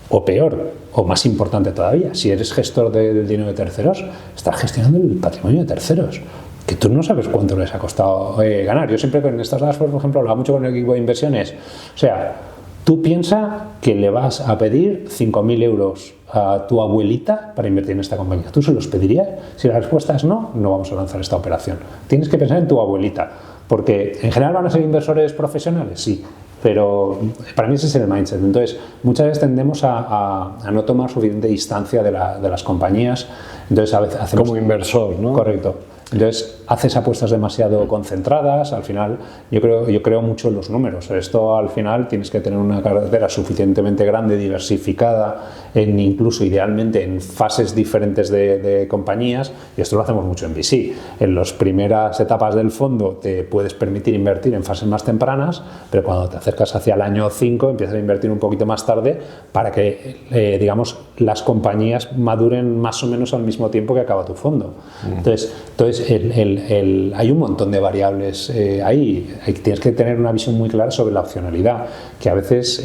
o peor, o más importante todavía, si eres gestor del dinero de terceros, estás gestionando el patrimonio de terceros, que tú no sabes cuánto les ha costado ganar. Yo siempre en estas dadas, por ejemplo, hablaba mucho con el equipo de inversiones. O sea, tú piensas que le vas a pedir 5.000 euros a tu abuelita para invertir en esta compañía. ¿Tú se los pedirías? Si la respuesta es no, no vamos a lanzar esta operación. Tienes que pensar en tu abuelita, porque en general van a ser inversores profesionales, sí, pero para mí ese es el mindset. Entonces, muchas veces tendemos a no tomar suficiente distancia de las compañías. Entonces, a veces hacemos... Como inversor, ¿no? Correcto. Entonces, haces apuestas demasiado concentradas, al final, yo creo mucho en los números. Esto, al final, tienes que tener una cartera suficientemente grande, diversificada, incluso idealmente en fases diferentes de compañías, y esto lo hacemos mucho en VC. En las primeras etapas del fondo te puedes permitir invertir en fases más tempranas, pero cuando te acercas hacia el año 5 empiezas a invertir un poquito más tarde para que, digamos, las compañías maduren más o menos al mismo tiempo que acaba tu fondo. Entonces hay un montón de variables ahí. Tienes que tener una visión muy clara sobre la opcionalidad, que a veces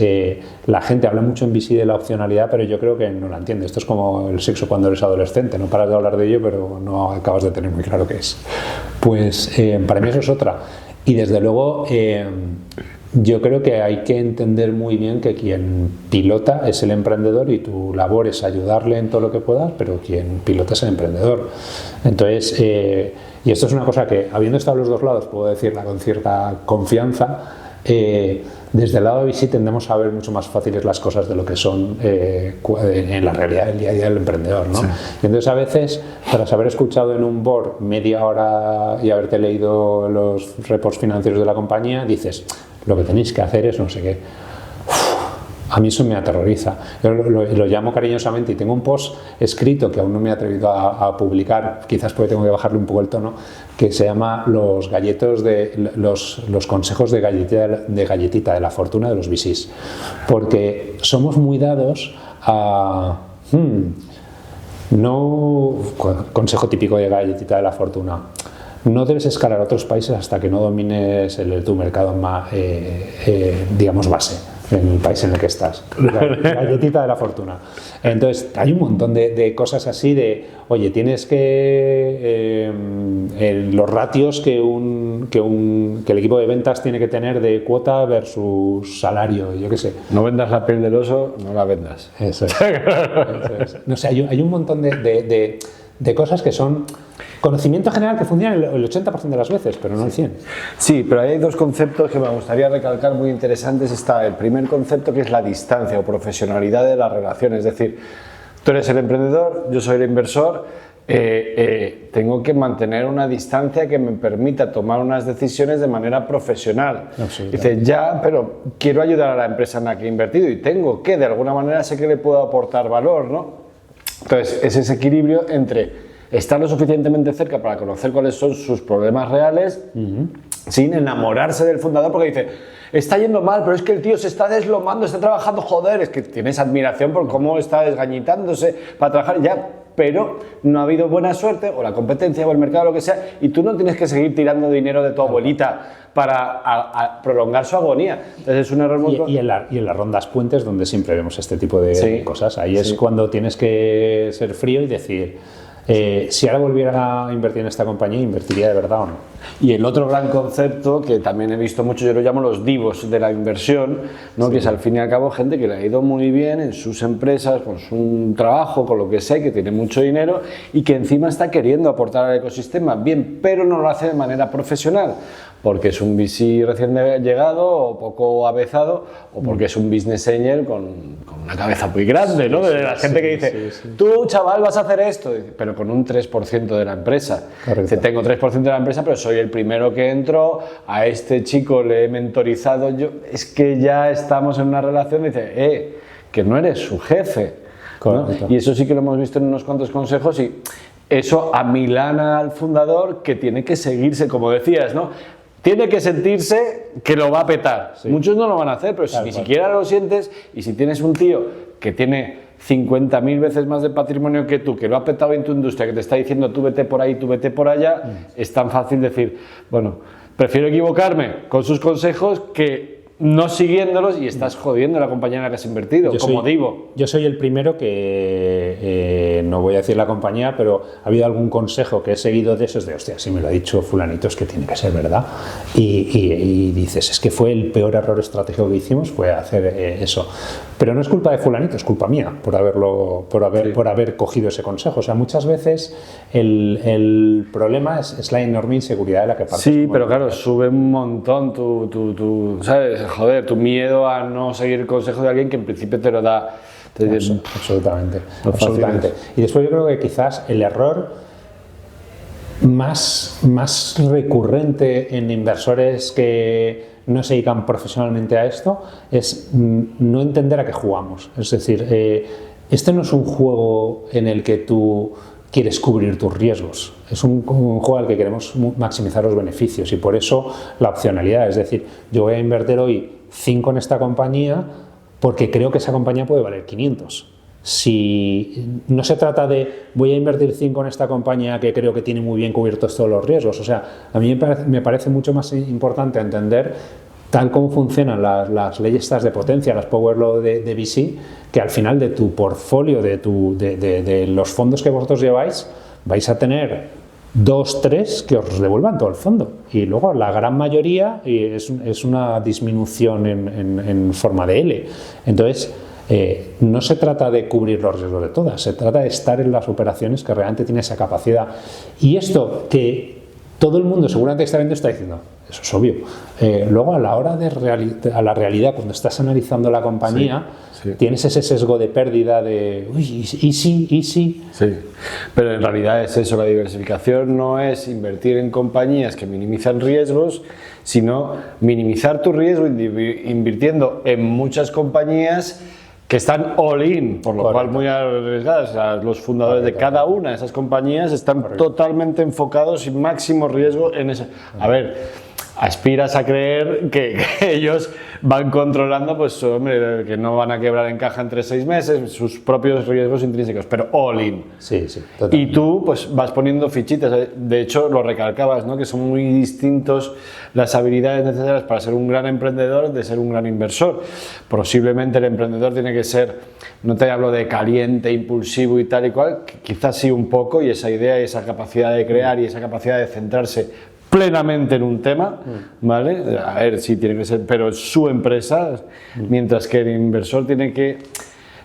la gente habla mucho en VC de la opcionalidad, pero yo creo que no la entiende. Esto es como el sexo cuando eres adolescente, no paras de hablar de ello, pero no acabas de tener muy claro qué es. Pues para mí eso es otra. Y desde luego yo creo que hay que entender muy bien que quien pilota es el emprendedor y tu labor es ayudarle en todo lo que puedas, pero quien pilota es el emprendedor. Entonces, y esto es una cosa que, habiendo estado a los dos lados, puedo decirla con cierta confianza, desde el lado de VC tendemos a ver mucho más fáciles las cosas de lo que son en la realidad del día a día del emprendedor, ¿no? Sí. Y entonces a veces, tras haber escuchado en un board media hora y haberte leído los reports financieros de la compañía, dices, lo que tenéis que hacer es no sé qué. A mí eso me aterroriza. Yo lo llamo cariñosamente, y tengo un post escrito que aún no me he atrevido a publicar, quizás porque tengo que bajarle un poco el tono, que se llama los consejos de galletita de la fortuna de los VCs. Porque somos muy dados a... no, consejo típico de galletita de la fortuna. No debes escalar a otros países hasta que no domines tu mercado más, digamos, base. en el país en el que estás. La galletita de la fortuna. Entonces, hay un montón de cosas así de, oye, tienes que... los ratios que el equipo de ventas tiene que tener de cuota versus salario, yo qué sé. No vendas la piel del oso, no la vendas. Eso es. Eso es. No sé, hay un montón de cosas que son conocimiento general que funciona el 80% de las veces, pero no el 100%. Sí, pero hay dos conceptos que me gustaría recalcar muy interesantes. Está el primer concepto, que es la distancia o profesionalidad de la relación. Es decir, tú eres el emprendedor, yo soy el inversor, tengo que mantener una distancia que me permita tomar unas decisiones de manera profesional. Dice, ya, pero quiero ayudar a la empresa en la que he invertido y tengo que, de alguna manera, sé que le puedo aportar valor, ¿no? Entonces, es ese equilibrio entre estar lo suficientemente cerca para conocer cuáles son sus problemas reales, sin enamorarse del fundador, porque dice, está yendo mal, pero es que el tío se está deslomando, está trabajando, joder, es que tienes admiración por cómo está desgañitándose para trabajar, ya, pero no ha habido buena suerte, o la competencia, o el mercado, o lo que sea, y tú no tienes que seguir tirando dinero de tu abuelita para prolongar su agonía. Entonces es un error muy... Y en las rondas puentes, donde siempre vemos este tipo de cosas, ahí es cuando tienes que ser frío y decir... si ahora volviera a invertir en esta compañía, ¿invertiría de verdad o no? Y el otro gran concepto que también he visto mucho, yo lo llamo los divos de la inversión, ¿no? Que es al fin y al cabo gente que le ha ido muy bien en sus empresas, con su trabajo, con lo que sea, que tiene mucho dinero y que encima está queriendo aportar al ecosistema, bien, pero no lo hace de manera profesional, porque es un VC recién llegado o poco avezado, o porque es un business angel con una cabeza muy grande, ¿no? De la gente que dice, tú chaval vas a hacer esto, pero con un 3% de la empresa. Dice, tengo 3% de la empresa, pero soy el primero que entro, a este chico le he mentorizado, yo, es que ya estamos en una relación, dice, que no eres su jefe, ¿no? Y eso sí que lo hemos visto en unos cuantos consejos y eso amilana al fundador, que tiene que seguirse, como decías, ¿no? Tiene que sentirse que lo va a petar. Muchos no lo van a hacer, pero si ni siquiera lo sientes, y si tienes un tío que tiene 50.000 veces más de patrimonio que tú, que lo ha petado en tu industria, que te está diciendo tú vete por ahí, tú vete por allá, es tan fácil decir, bueno, prefiero equivocarme con sus consejos que no siguiéndolos y estás jodiendo a la compañía en la que has invertido, como digo. Yo soy el primero que, no voy a decir la compañía, pero ha habido algún consejo que he seguido de esos de, hostia, si me lo ha dicho fulanito es que tiene que ser verdad. Y dices, es que fue el peor error estratégico que hicimos, fue hacer eso. Pero no es culpa de fulanito, es culpa mía por haber cogido ese consejo. O sea, muchas veces el problema es la enorme inseguridad de la que partes. Sí, pero claro, sube un montón tu ¿sabes? Joder, tu miedo a no seguir el consejo de alguien que en principio te lo da. Absolutamente. Y después yo creo que quizás el error más recurrente en inversores que no se dedican profesionalmente a esto es no entender a qué jugamos. Es decir, este no es un juego en el que tú quieres cubrir tus riesgos, es un juego al que queremos maximizar los beneficios y por eso la opcionalidad, es decir, yo voy a invertir hoy 5 en esta compañía porque creo que esa compañía puede valer 500. Si no se trata de voy a invertir 5 en esta compañía que creo que tiene muy bien cubiertos todos los riesgos, o sea, a mí me parece mucho más importante entender tal como funcionan las leyes estas de potencia, las Power Law de VC, que al final de tu portfolio, de los fondos que vosotros lleváis, vais a tener 2, 3 que os devuelvan todo el fondo. Y luego la gran mayoría es una disminución en forma de L. Entonces, no se trata de cubrir los riesgos de todas, se trata de estar en las operaciones que realmente tiene esa capacidad. Y esto que todo el mundo seguramente está viendo está diciendo, eso es obvio. Luego a la hora a la realidad, cuando estás analizando la compañía, tienes ese sesgo de pérdida de, uy, ¿y sí? Sí, pero en realidad es eso, la diversificación no es invertir en compañías que minimizan riesgos, sino minimizar tu riesgo invirtiendo en muchas compañías que están all in, por lo cual muy arriesgadas. O sea, los fundadores de cada una de esas compañías están totalmente enfocados y máximo riesgo en esa. A ver, aspiras a creer que ellos van controlando, pues hombre, que no van a quebrar en caja entre 6 meses, sus propios riesgos intrínsecos, pero all in. Sí, totalmente. Y tú pues vas poniendo fichitas, de hecho lo recalcabas, ¿no? Que son muy distintos las habilidades necesarias para ser un gran emprendedor de ser un gran inversor. Posiblemente el emprendedor tiene que ser, no te hablo de caliente, impulsivo y tal y cual, quizás sí un poco, y esa idea y esa capacidad de crear y esa capacidad de centrarse plenamente en un tema, ¿vale? A ver, sí tiene que ser, pero es su empresa, mientras que el inversor tiene que,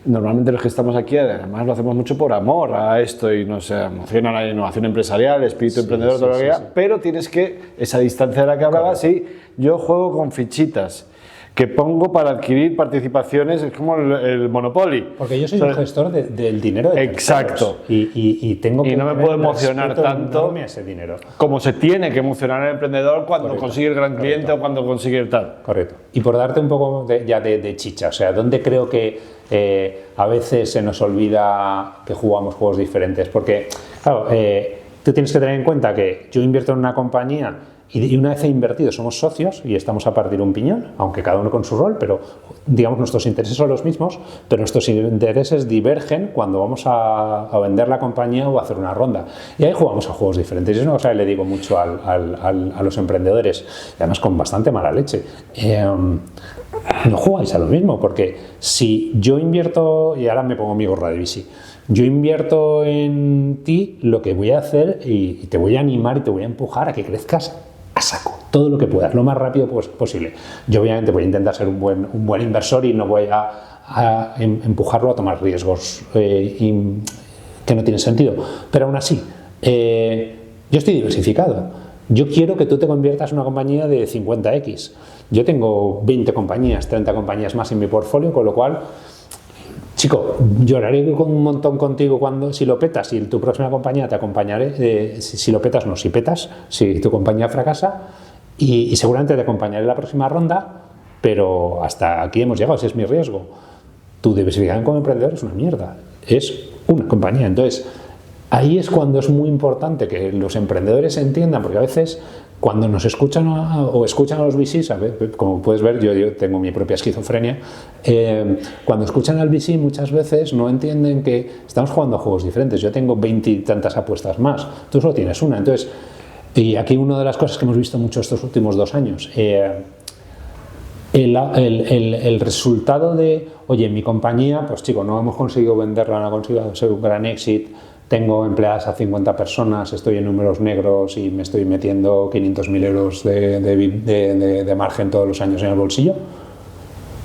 normalmente los que estamos aquí, además lo hacemos mucho por amor a esto y nos emociona la innovación empresarial, el espíritu emprendedor, todo lo que sea, pero tienes que, esa distancia de la que hablaba, sí, yo juego con fichitas que pongo para adquirir participaciones, es como el Monopoly. Porque yo soy un gestor del dinero de terceros. Exacto. Y tengo que y no me puedo emocionar tanto a ese dinero. como se tiene que emocionar el emprendedor cuando Correcto. consigue el gran cliente o cuando consigue el tal. Correcto. Y por darte un poco de chicha, o sea, ¿dónde creo que a veces se nos olvida que jugamos juegos diferentes? Porque, claro, tú tienes que tener en cuenta que yo invierto en una compañía y una vez he invertido somos socios y estamos a partir un piñón, aunque cada uno con su rol, pero digamos nuestros intereses son los mismos, pero nuestros intereses divergen cuando vamos a vender la compañía o a hacer una ronda. Y ahí jugamos a juegos diferentes. Y es una cosa que le digo mucho a los emprendedores, y además con bastante mala leche. No jugáis a lo mismo, porque si yo invierto, y ahora me pongo mi gorra de bici, yo invierto en ti, lo que voy a hacer y te voy a animar y te voy a empujar a que crezcas a saco, todo lo que puedas, lo más rápido posible. Yo obviamente voy a intentar ser un buen inversor y no voy a empujarlo a tomar riesgos que no tienen sentido, pero aún así, yo estoy diversificado. Yo quiero que tú te conviertas en una compañía de 50x. Yo tengo 20 compañías, 30 compañías más en mi portfolio, con lo cual, chico, lloraré un montón contigo si lo petas, y tu próxima compañía te acompañaré, si lo petas, no, si petas, si tu compañía fracasa, y seguramente te acompañaré en la próxima ronda, pero hasta aquí hemos llegado, ese es mi riesgo. Tu diversificación como emprendedor es una mierda, es una compañía. Entonces, ahí es cuando es muy importante que los emprendedores entiendan, porque a veces cuando nos escuchan o escuchan a los VCs, como puedes ver, yo tengo mi propia esquizofrenia, cuando escuchan al VC muchas veces no entienden que estamos jugando a juegos diferentes. Yo tengo 20 y tantas apuestas más, tú solo tienes una. Entonces, y aquí una de las cosas que hemos visto mucho estos últimos 2 años, el resultado de, oye, mi compañía, pues chico, no hemos conseguido venderla, no ha conseguido ser un gran éxito, tengo empleadas a 50 personas, estoy en números negros y me estoy metiendo 500.000 euros de margen todos los años en el bolsillo,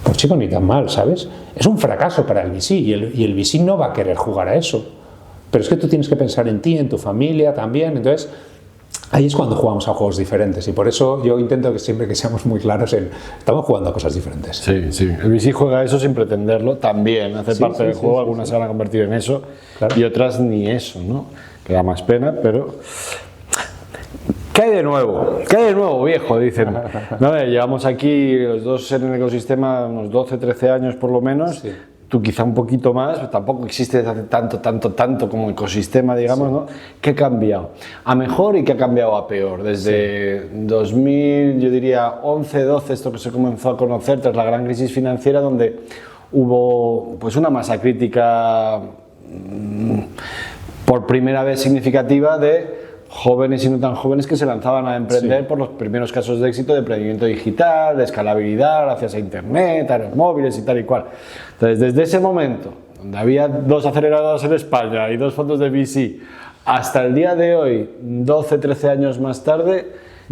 pues chico, ni tan mal, ¿sabes? Es un fracaso para el VC y el VC no va a querer jugar a eso, pero es que tú tienes que pensar en ti, en tu familia también. Entonces ahí es cuando jugamos a juegos diferentes, y por eso yo intento que siempre que seamos muy claros estamos jugando a cosas diferentes. Sí, sí. El VC juega eso sin pretenderlo, también hace parte del juego, algunas se van a convertir en eso, claro, y otras ni eso, ¿no? Que da más pena, pero... ¿Qué hay de nuevo? ¿Qué hay de nuevo, viejo? Dicen. ¿No? Llevamos aquí los dos en el ecosistema unos 12, 13 años por lo menos. Sí. Tú quizá un poquito más, pero tampoco existe desde hace tanto como ecosistema, digamos, sí, ¿no? ¿Qué ha cambiado? ¿A mejor y qué ha cambiado a peor? Desde 2000, yo diría 11, 12, esto que se comenzó a conocer tras la gran crisis financiera, donde hubo pues una masa crítica por primera vez significativa de jóvenes y no tan jóvenes que se lanzaban a emprender, sí, por los primeros casos de éxito de emprendimiento digital, de escalabilidad gracias a internet, a los móviles y tal y cual. Entonces, desde ese momento, donde había 2 aceleradoras en España y 2 fondos de VC, hasta el día de hoy, 12, 13 años más tarde,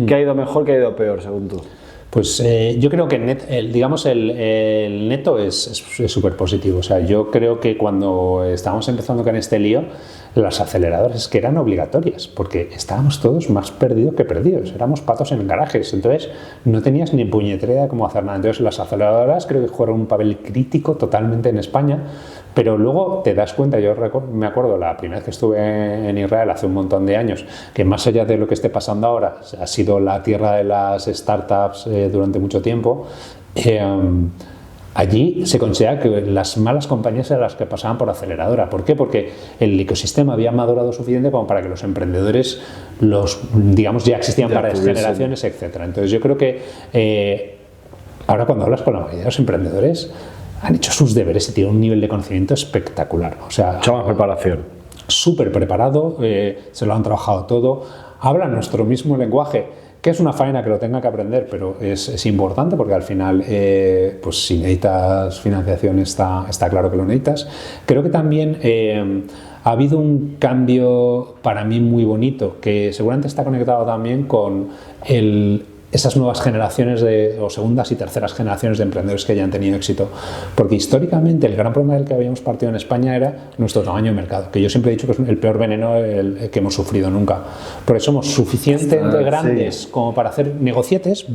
¿qué ha ido mejor, qué ha ido peor, según tú? Pues yo creo que el neto es súper positivo. O sea, yo creo que cuando estábamos empezando con este lío, las aceleradoras que eran obligatorias, porque estábamos todos más perdidos que perdidos, éramos patos en garajes, entonces no tenías ni puñetera idea de cómo hacer nada. Entonces las aceleradoras creo que jugaron un papel crítico totalmente en España, pero luego te das cuenta, me acuerdo la primera vez que estuve en Israel hace un montón de años, que más allá de lo que esté pasando ahora, ha sido la tierra de las startups durante mucho tiempo. allí se considera que las malas compañías eran las que pasaban por aceleradora. ¿Por qué? Porque el ecosistema había madurado suficiente como para que los emprendedores, digamos, ya existían varias generaciones, etc. Entonces yo creo que ahora cuando hablas con la mayoría de los emprendedores, han hecho sus deberes y tienen un nivel de conocimiento espectacular. O sea, mucha más preparación. Súper preparado, se lo han trabajado todo, hablan nuestro mismo lenguaje, que es una faena que lo tenga que aprender, pero es importante porque al final, pues si necesitas financiación está claro que lo necesitas. Creo que también ha habido un cambio para mí muy bonito, que seguramente está conectado también con esas nuevas generaciones o segundas y terceras generaciones de emprendedores que ya han tenido éxito. Porque históricamente el gran problema del que habíamos partido en España era nuestro tamaño de mercado, que yo siempre he dicho que es el peor veneno que hemos sufrido nunca. Porque somos suficientemente grandes como para hacer negocietes,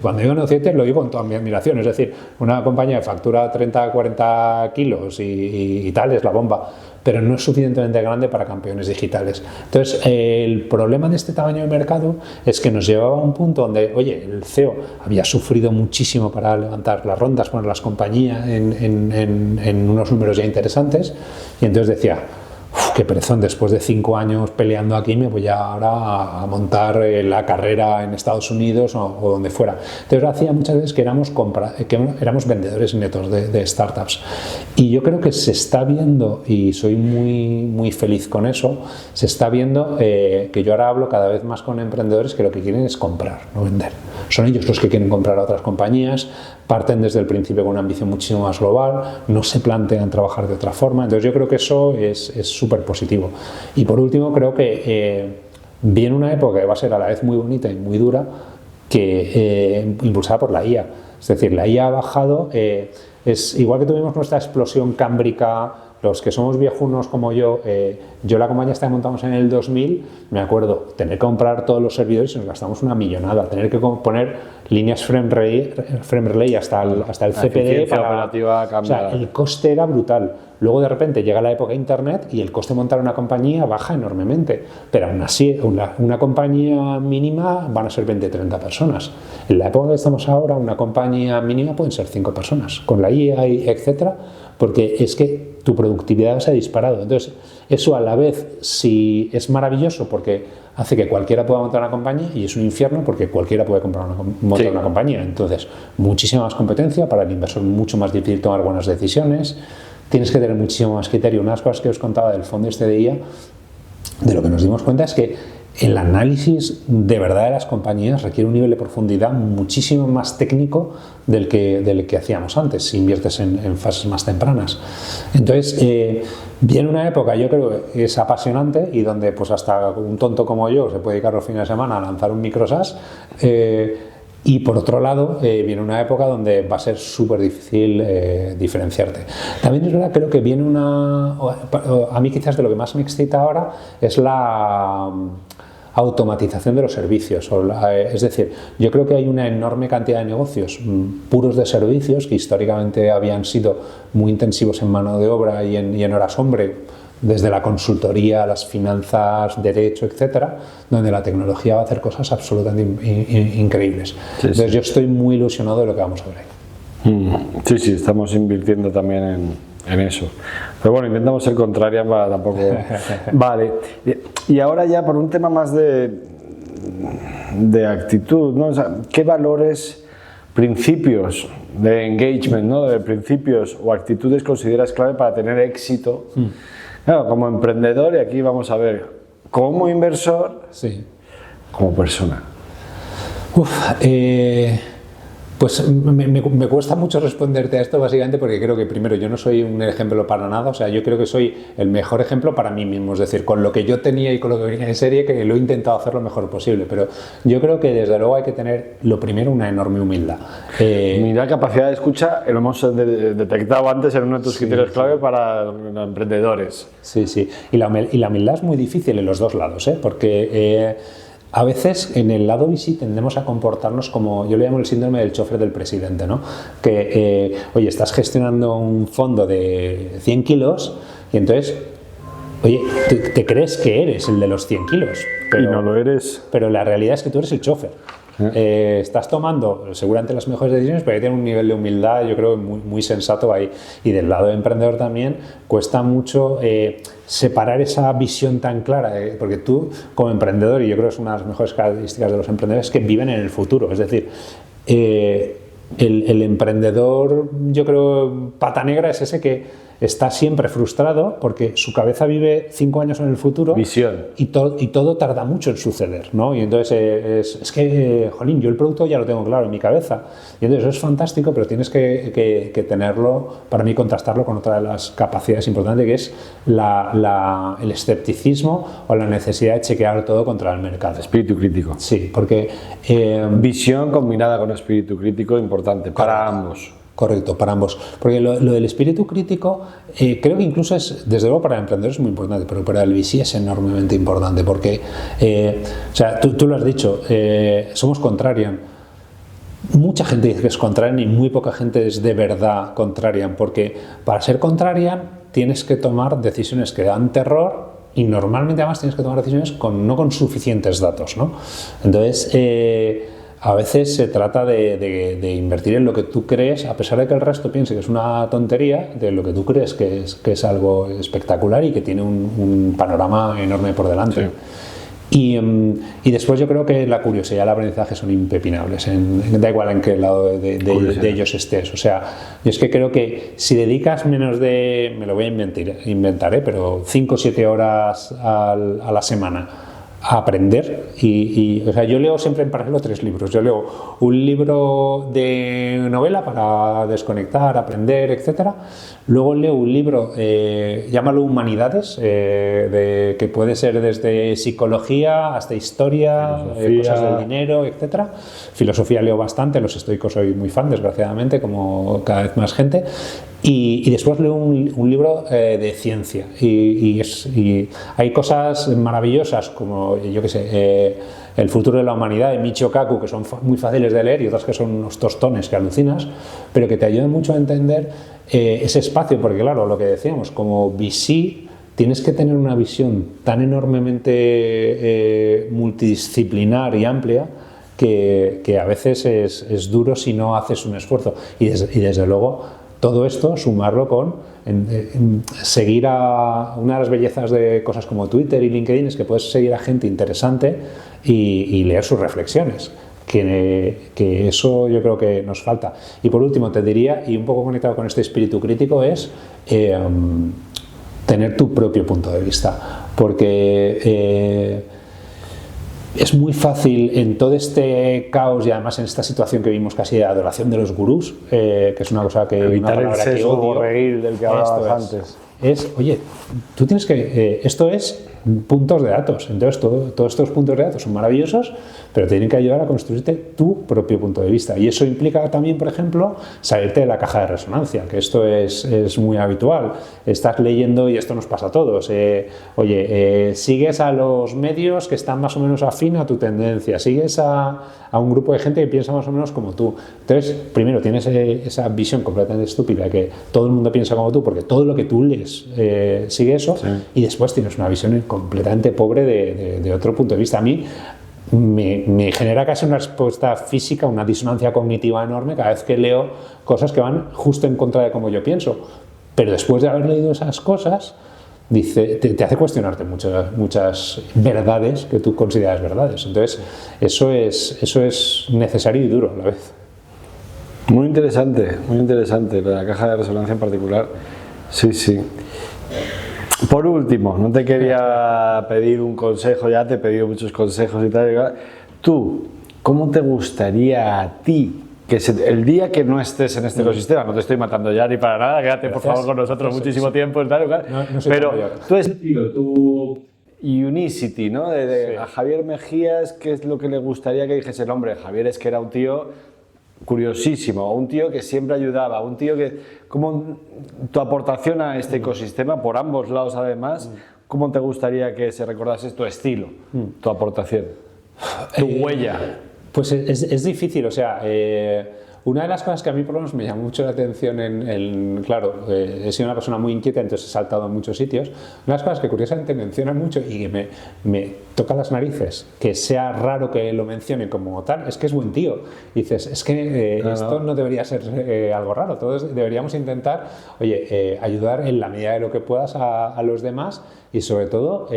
cuando digo negocietes lo digo con toda mi admiración, es decir, una compañía que factura 30, 40 kilos y tal es la bomba, pero no es suficientemente grande para campeones digitales. Entonces, el problema de este tamaño de mercado es que nos llevaba a un punto donde, oye, el CEO había sufrido muchísimo para levantar las rondas, poner las compañías en unos números ya interesantes, y entonces decía, qué perezón, después de 5 años peleando aquí me voy ahora a montar la carrera en Estados Unidos o donde fuera. Entonces hacía muchas veces que éramos vendedores netos de startups, y yo creo que se está viendo, y soy muy, muy feliz con eso, se está viendo que yo ahora hablo cada vez más con emprendedores que lo que quieren es comprar, no vender. Son ellos los que quieren comprar a otras compañías, parten desde el principio con una ambición muchísimo más global, no se plantean trabajar de otra forma. Entonces yo creo que eso es súper positivo. Y por último, creo que viene una época que va a ser a la vez muy bonita y muy dura, impulsada por la IA. Es decir, la IA ha bajado, es igual que tuvimos nuestra explosión cámbrica. Los que somos viejunos como yo la compañía esta que montamos en el 2000, me acuerdo, tener que comprar todos los servidores y nos gastamos una millonada, tener que poner líneas frame relay hasta el CPD operativa o sea, el coste era brutal. Luego de repente llega la época de internet y el coste de montar una compañía baja enormemente, pero aún así una compañía mínima van a ser 20-30 personas. En la época que estamos ahora, una compañía mínima pueden ser 5 personas, con la IA y etcétera, porque es que tu productividad se ha disparado. Entonces, eso a la vez sí es maravilloso porque hace que cualquiera pueda montar una compañía, y es un infierno porque cualquiera puede montar una compañía. Entonces, muchísima más competencia, para el inversor mucho más difícil tomar buenas decisiones, tienes que tener muchísimo más criterio. Una de las cosas que os contaba del fondo de IA, de lo que nos dimos cuenta es que el análisis de verdad de las compañías requiere un nivel de profundidad muchísimo más técnico del que hacíamos antes, si inviertes en fases más tempranas. Entonces, viene una época, yo creo que es apasionante, y donde pues hasta un tonto como yo se puede dedicar los fines de semana a lanzar un micro SaaS, y por otro lado, viene una época donde va a ser súper difícil diferenciarte. También es verdad, creo que viene a mí quizás de lo que más me excita ahora es la automatización de los servicios. Es decir, yo creo que hay una enorme cantidad de negocios puros de servicios que históricamente habían sido muy intensivos en mano de obra y en horas hombre, desde la consultoría, las finanzas, derecho, etcétera, donde la tecnología va a hacer cosas absolutamente increíbles. Entonces yo estoy muy ilusionado de lo que vamos a ver ahí. Sí, estamos invirtiendo también en eso. Pero bueno, intentamos ser contrarias para tampoco... Vale. Y ahora ya por un tema más de actitud, ¿no? O sea, ¿qué valores, principios de engagement, ¿no? De principios o actitudes consideras clave para tener éxito? Claro, como emprendedor, y aquí vamos a ver, como inversor, como persona. Pues me cuesta mucho responderte a esto, básicamente porque creo que, primero, yo no soy un ejemplo para nada. O sea, yo creo que soy el mejor ejemplo para mí mismo, es decir, con lo que yo tenía y con lo que venía de serie, que lo he intentado hacer lo mejor posible, pero yo creo que desde luego hay que tener, lo primero, una enorme humildad. Humildad, capacidad de escucha, lo hemos detectado antes en uno de tus criterios clave para los emprendedores. Sí. Y la humildad es muy difícil en los dos lados, porque... a veces en el lado VC tendemos a comportarnos como, yo le llamo el síndrome del chofer del presidente, ¿no? Que, oye, estás gestionando un fondo de 100 kilos y entonces, oye, te crees que eres el de los 100 kilos. Pero, y no lo eres. Pero la realidad es que tú eres el chofer. Estás tomando seguramente las mejores decisiones, pero hay que tener un nivel de humildad, yo creo, muy, muy sensato ahí. Y del lado de emprendedor también cuesta mucho separar esa visión tan clara, porque tú como emprendedor, y yo creo que es una de las mejores características de los emprendedores, es que viven en el futuro. Es decir, el emprendedor, yo creo, pata negra es ese que está siempre frustrado porque su cabeza vive 5 años en el futuro. Visión. Y todo tarda mucho en suceder, ¿no? Y entonces es que, jolín, yo el producto ya lo tengo claro en mi cabeza. Y entonces eso es fantástico, pero tienes que tenerlo, para mí, contrastarlo con otra de las capacidades importantes, que es el escepticismo o la necesidad de chequear todo contra el mercado. Espíritu crítico. Sí, porque... visión combinada con espíritu crítico, importante para ambos. Correcto, para ambos. Porque lo del espíritu crítico creo que incluso es, desde luego para el emprendedor es muy importante, pero para el VC es enormemente importante porque, o sea, tú lo has dicho, somos contrarian. Mucha gente dice que es contrarian y muy poca gente es de verdad contrarian, porque para ser contrarian tienes que tomar decisiones que dan terror y normalmente además tienes que tomar decisiones no con suficientes datos, ¿no? Entonces... a veces se trata de invertir en lo que tú crees, a pesar de que el resto piense que es una tontería, de lo que tú crees que es algo espectacular y que tiene un panorama enorme por delante. Sí. Y después yo creo que la curiosidad y el aprendizaje son impepinables, da igual en qué lado de ellos estés. O sea, yo es que creo que si dedicas menos de, me lo voy a inventar, pero 5 o 7 horas a la semana a aprender o sea, yo leo siempre en paralelo 3 libros. Yo leo un libro de novela para desconectar, aprender, etcétera. Luego leo un libro, llámalo Humanidades, que puede ser desde psicología hasta historia, cosas del dinero, etcétera. Filosofía leo bastante, los estoicos soy muy fan, desgraciadamente, como cada vez más gente. Y después leo un libro de ciencia y hay cosas maravillosas como, yo qué sé, El futuro de la humanidad de Michio Kaku, que son muy fáciles de leer, y otras que son unos tostones que alucinas, pero que te ayudan mucho a entender ese espacio, porque claro, lo que decíamos, como VC tienes que tener una visión tan enormemente multidisciplinar y amplia que a veces es duro si no haces un esfuerzo. Y desde luego todo esto, sumarlo con seguir a una de las bellezas de cosas como Twitter y LinkedIn, es que puedes seguir a gente interesante y leer sus reflexiones, que eso yo creo que nos falta. Y por último te diría, y un poco conectado con este espíritu crítico, es tener tu propio punto de vista, porque es muy fácil en todo este caos y además en esta situación que vimos casi de adoración de los gurús, que es una cosa que... Evitar el sesgo reír del que hablabas antes. Oye, tú tienes que... esto es puntos de datos, entonces todos estos puntos de datos son maravillosos, pero tienen que ayudar a construirte tu propio punto de vista, y eso implica también, por ejemplo, salirte de la caja de resonancia, que esto es muy habitual. Estás leyendo, y esto nos pasa a todos, sigues a los medios que están más o menos afín a tu tendencia, sigues a un grupo de gente que piensa más o menos como tú. Entonces, primero tienes esa visión completamente estúpida, que todo el mundo piensa como tú, porque todo lo que tú lees sigue eso, sí. Y después tienes una visión completamente pobre de otro punto de vista. A mí me genera casi una respuesta física, una disonancia cognitiva enorme cada vez que leo cosas que van justo en contra de cómo yo pienso. Pero después de haber leído esas cosas, te hace cuestionarte muchas verdades que tú consideras verdades. Entonces, eso es necesario y duro a la vez. Muy interesante, la caja de resonancia en particular. Sí. Por último, no te quería pedir un consejo, ya te he pedido muchos consejos y tal. Tú, ¿cómo te gustaría a ti que el día que no estés en este ecosistema, no te estoy matando ya ni para nada, quédate por favor con nosotros muchísimo tiempo y tal, pero tú tu unicity, ¿no? Sí. A Javier Mejías, ¿qué es lo que le gustaría que dijese el hombre? Javier es que era un tío curiosísimo, un tío que siempre ayudaba, un tío que, como tu aportación a este ecosistema, por ambos lados además, ¿cómo te gustaría que se recordase tu estilo, tu aportación, tu huella? Pues es difícil, o sea, Una de las cosas que a mí por lo menos me llamó mucho la atención claro, he sido una persona muy inquieta, entonces he saltado en muchos sitios. Una de las cosas que curiosamente mencionan mucho y que me toca las narices, que sea raro que lo mencionen como tal, es que es buen tío. Y dices, es que esto no debería ser algo raro, todos deberíamos intentar, oye, ayudar en la medida de lo que puedas a los demás y sobre todo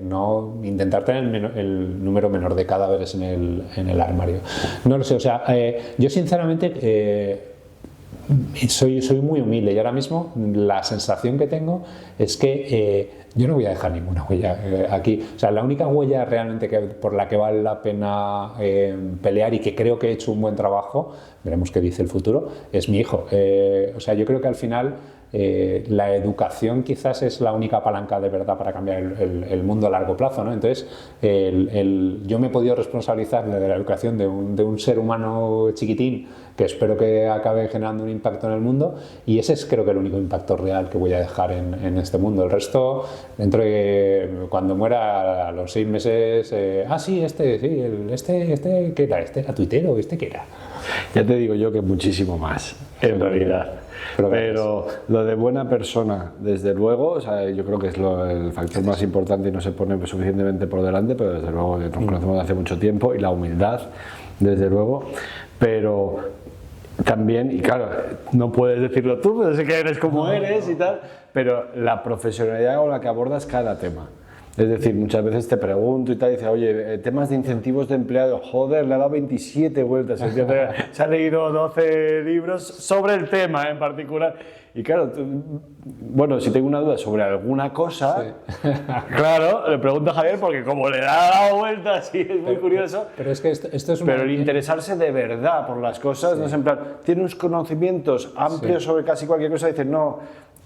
no intentar tener el número menor de cadáveres en el armario. No lo sé, o sea, yo sinceramente soy muy humilde y ahora mismo la sensación que tengo es que yo no voy a dejar ninguna huella aquí. O sea, la única huella realmente por la que vale la pena pelear y que creo que he hecho un buen trabajo, veremos qué dice el futuro, es mi hijo. O sea, yo creo que al final la educación quizás es la única palanca de verdad para cambiar el mundo a largo plazo, ¿no? Entonces, yo me he podido responsabilizar de la educación de un ser humano chiquitín que espero que acabe generando un impacto en el mundo y ese es creo que el único impacto real que voy a dejar en este mundo. El resto, dentro de cuando muera a los 6 meses, sí, ¿qué era? ¿Este era tuitero? ¿Este qué era? Ya te digo yo que muchísimo más, en realidad. Pero lo de buena persona, desde luego, o sea, yo creo que es el factor más importante y no se pone suficientemente por delante, pero desde luego que nos conocemos hace mucho tiempo y la humildad, desde luego, pero también, y claro, no puedes decirlo tú, pero sé que eres como eres y tal, pero la profesionalidad con la que abordas cada tema. Es decir, muchas veces te pregunto y tal, y dice, oye, temas de incentivos de empleados, joder, le ha dado 27 vueltas, se ha leído 12 libros sobre el tema en particular. Y claro, bueno, si tengo una duda sobre alguna cosa, claro, le pregunto a Javier porque como le da dado vueltas y es muy curioso. Pero es que esto es Pero el interesarse de verdad por las cosas, no es en plan, tiene unos conocimientos amplios sobre casi cualquier cosa, y dices, no.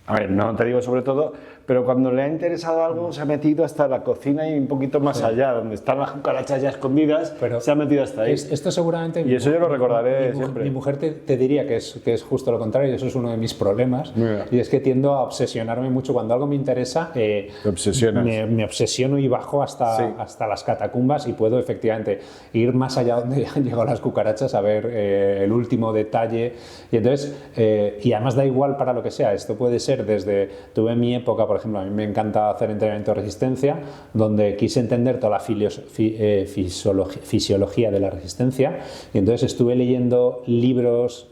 A ver, no te digo sobre todo, pero cuando le ha interesado algo se ha metido hasta la cocina y un poquito más allá, donde están las cucarachas ya escondidas, se ha metido hasta ahí. Esto seguramente... Y eso yo lo recordaré siempre. Mi mujer te diría que es justo lo contrario, y eso es uno de mis problemas, y es que tiendo a obsesionarme mucho. Cuando algo me interesa, me obsesiono y bajo hasta las catacumbas y puedo efectivamente ir más allá donde han llegado las cucarachas a ver el último detalle. Y entonces, y además da igual para lo que sea, esto puede ser tuve mi época, por ejemplo, a mí me encanta hacer entrenamiento de resistencia, donde quise entender toda la fisiología de la resistencia y entonces estuve leyendo libros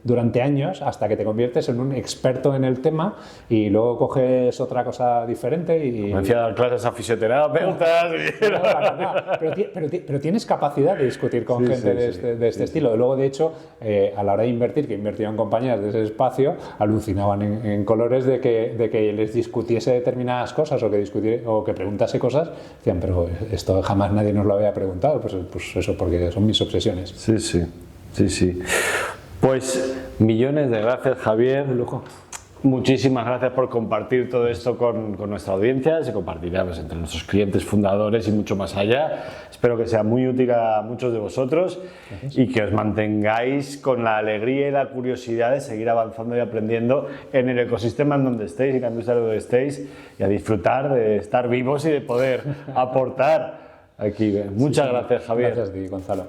durante años hasta que te conviertes en un experto en el tema y luego coges otra cosa diferente y... Me decía dar clases a fisioterapeutas... Pero tienes capacidad de discutir con gente de este estilo. Y luego, de hecho, a la hora de invertir, que invertían compañías de ese espacio, alucinaban en colores de que les discutiese determinadas cosas o que preguntase cosas, decían, pero esto jamás nadie nos lo había preguntado. Pues eso, porque son mis obsesiones. Sí. Pues millones de gracias, Javier. Un lujo. Muchísimas gracias por compartir todo esto con nuestra audiencia. Se compartirá pues, entre nuestros clientes, fundadores y mucho más allá. Espero que sea muy útil a muchos de vosotros y que os mantengáis con la alegría y la curiosidad de seguir avanzando y aprendiendo en el ecosistema en donde estéis y en la industria donde estéis y a disfrutar de estar vivos y de poder aportar aquí. Muchas gracias, Javier. Gracias a ti, Gonzalo.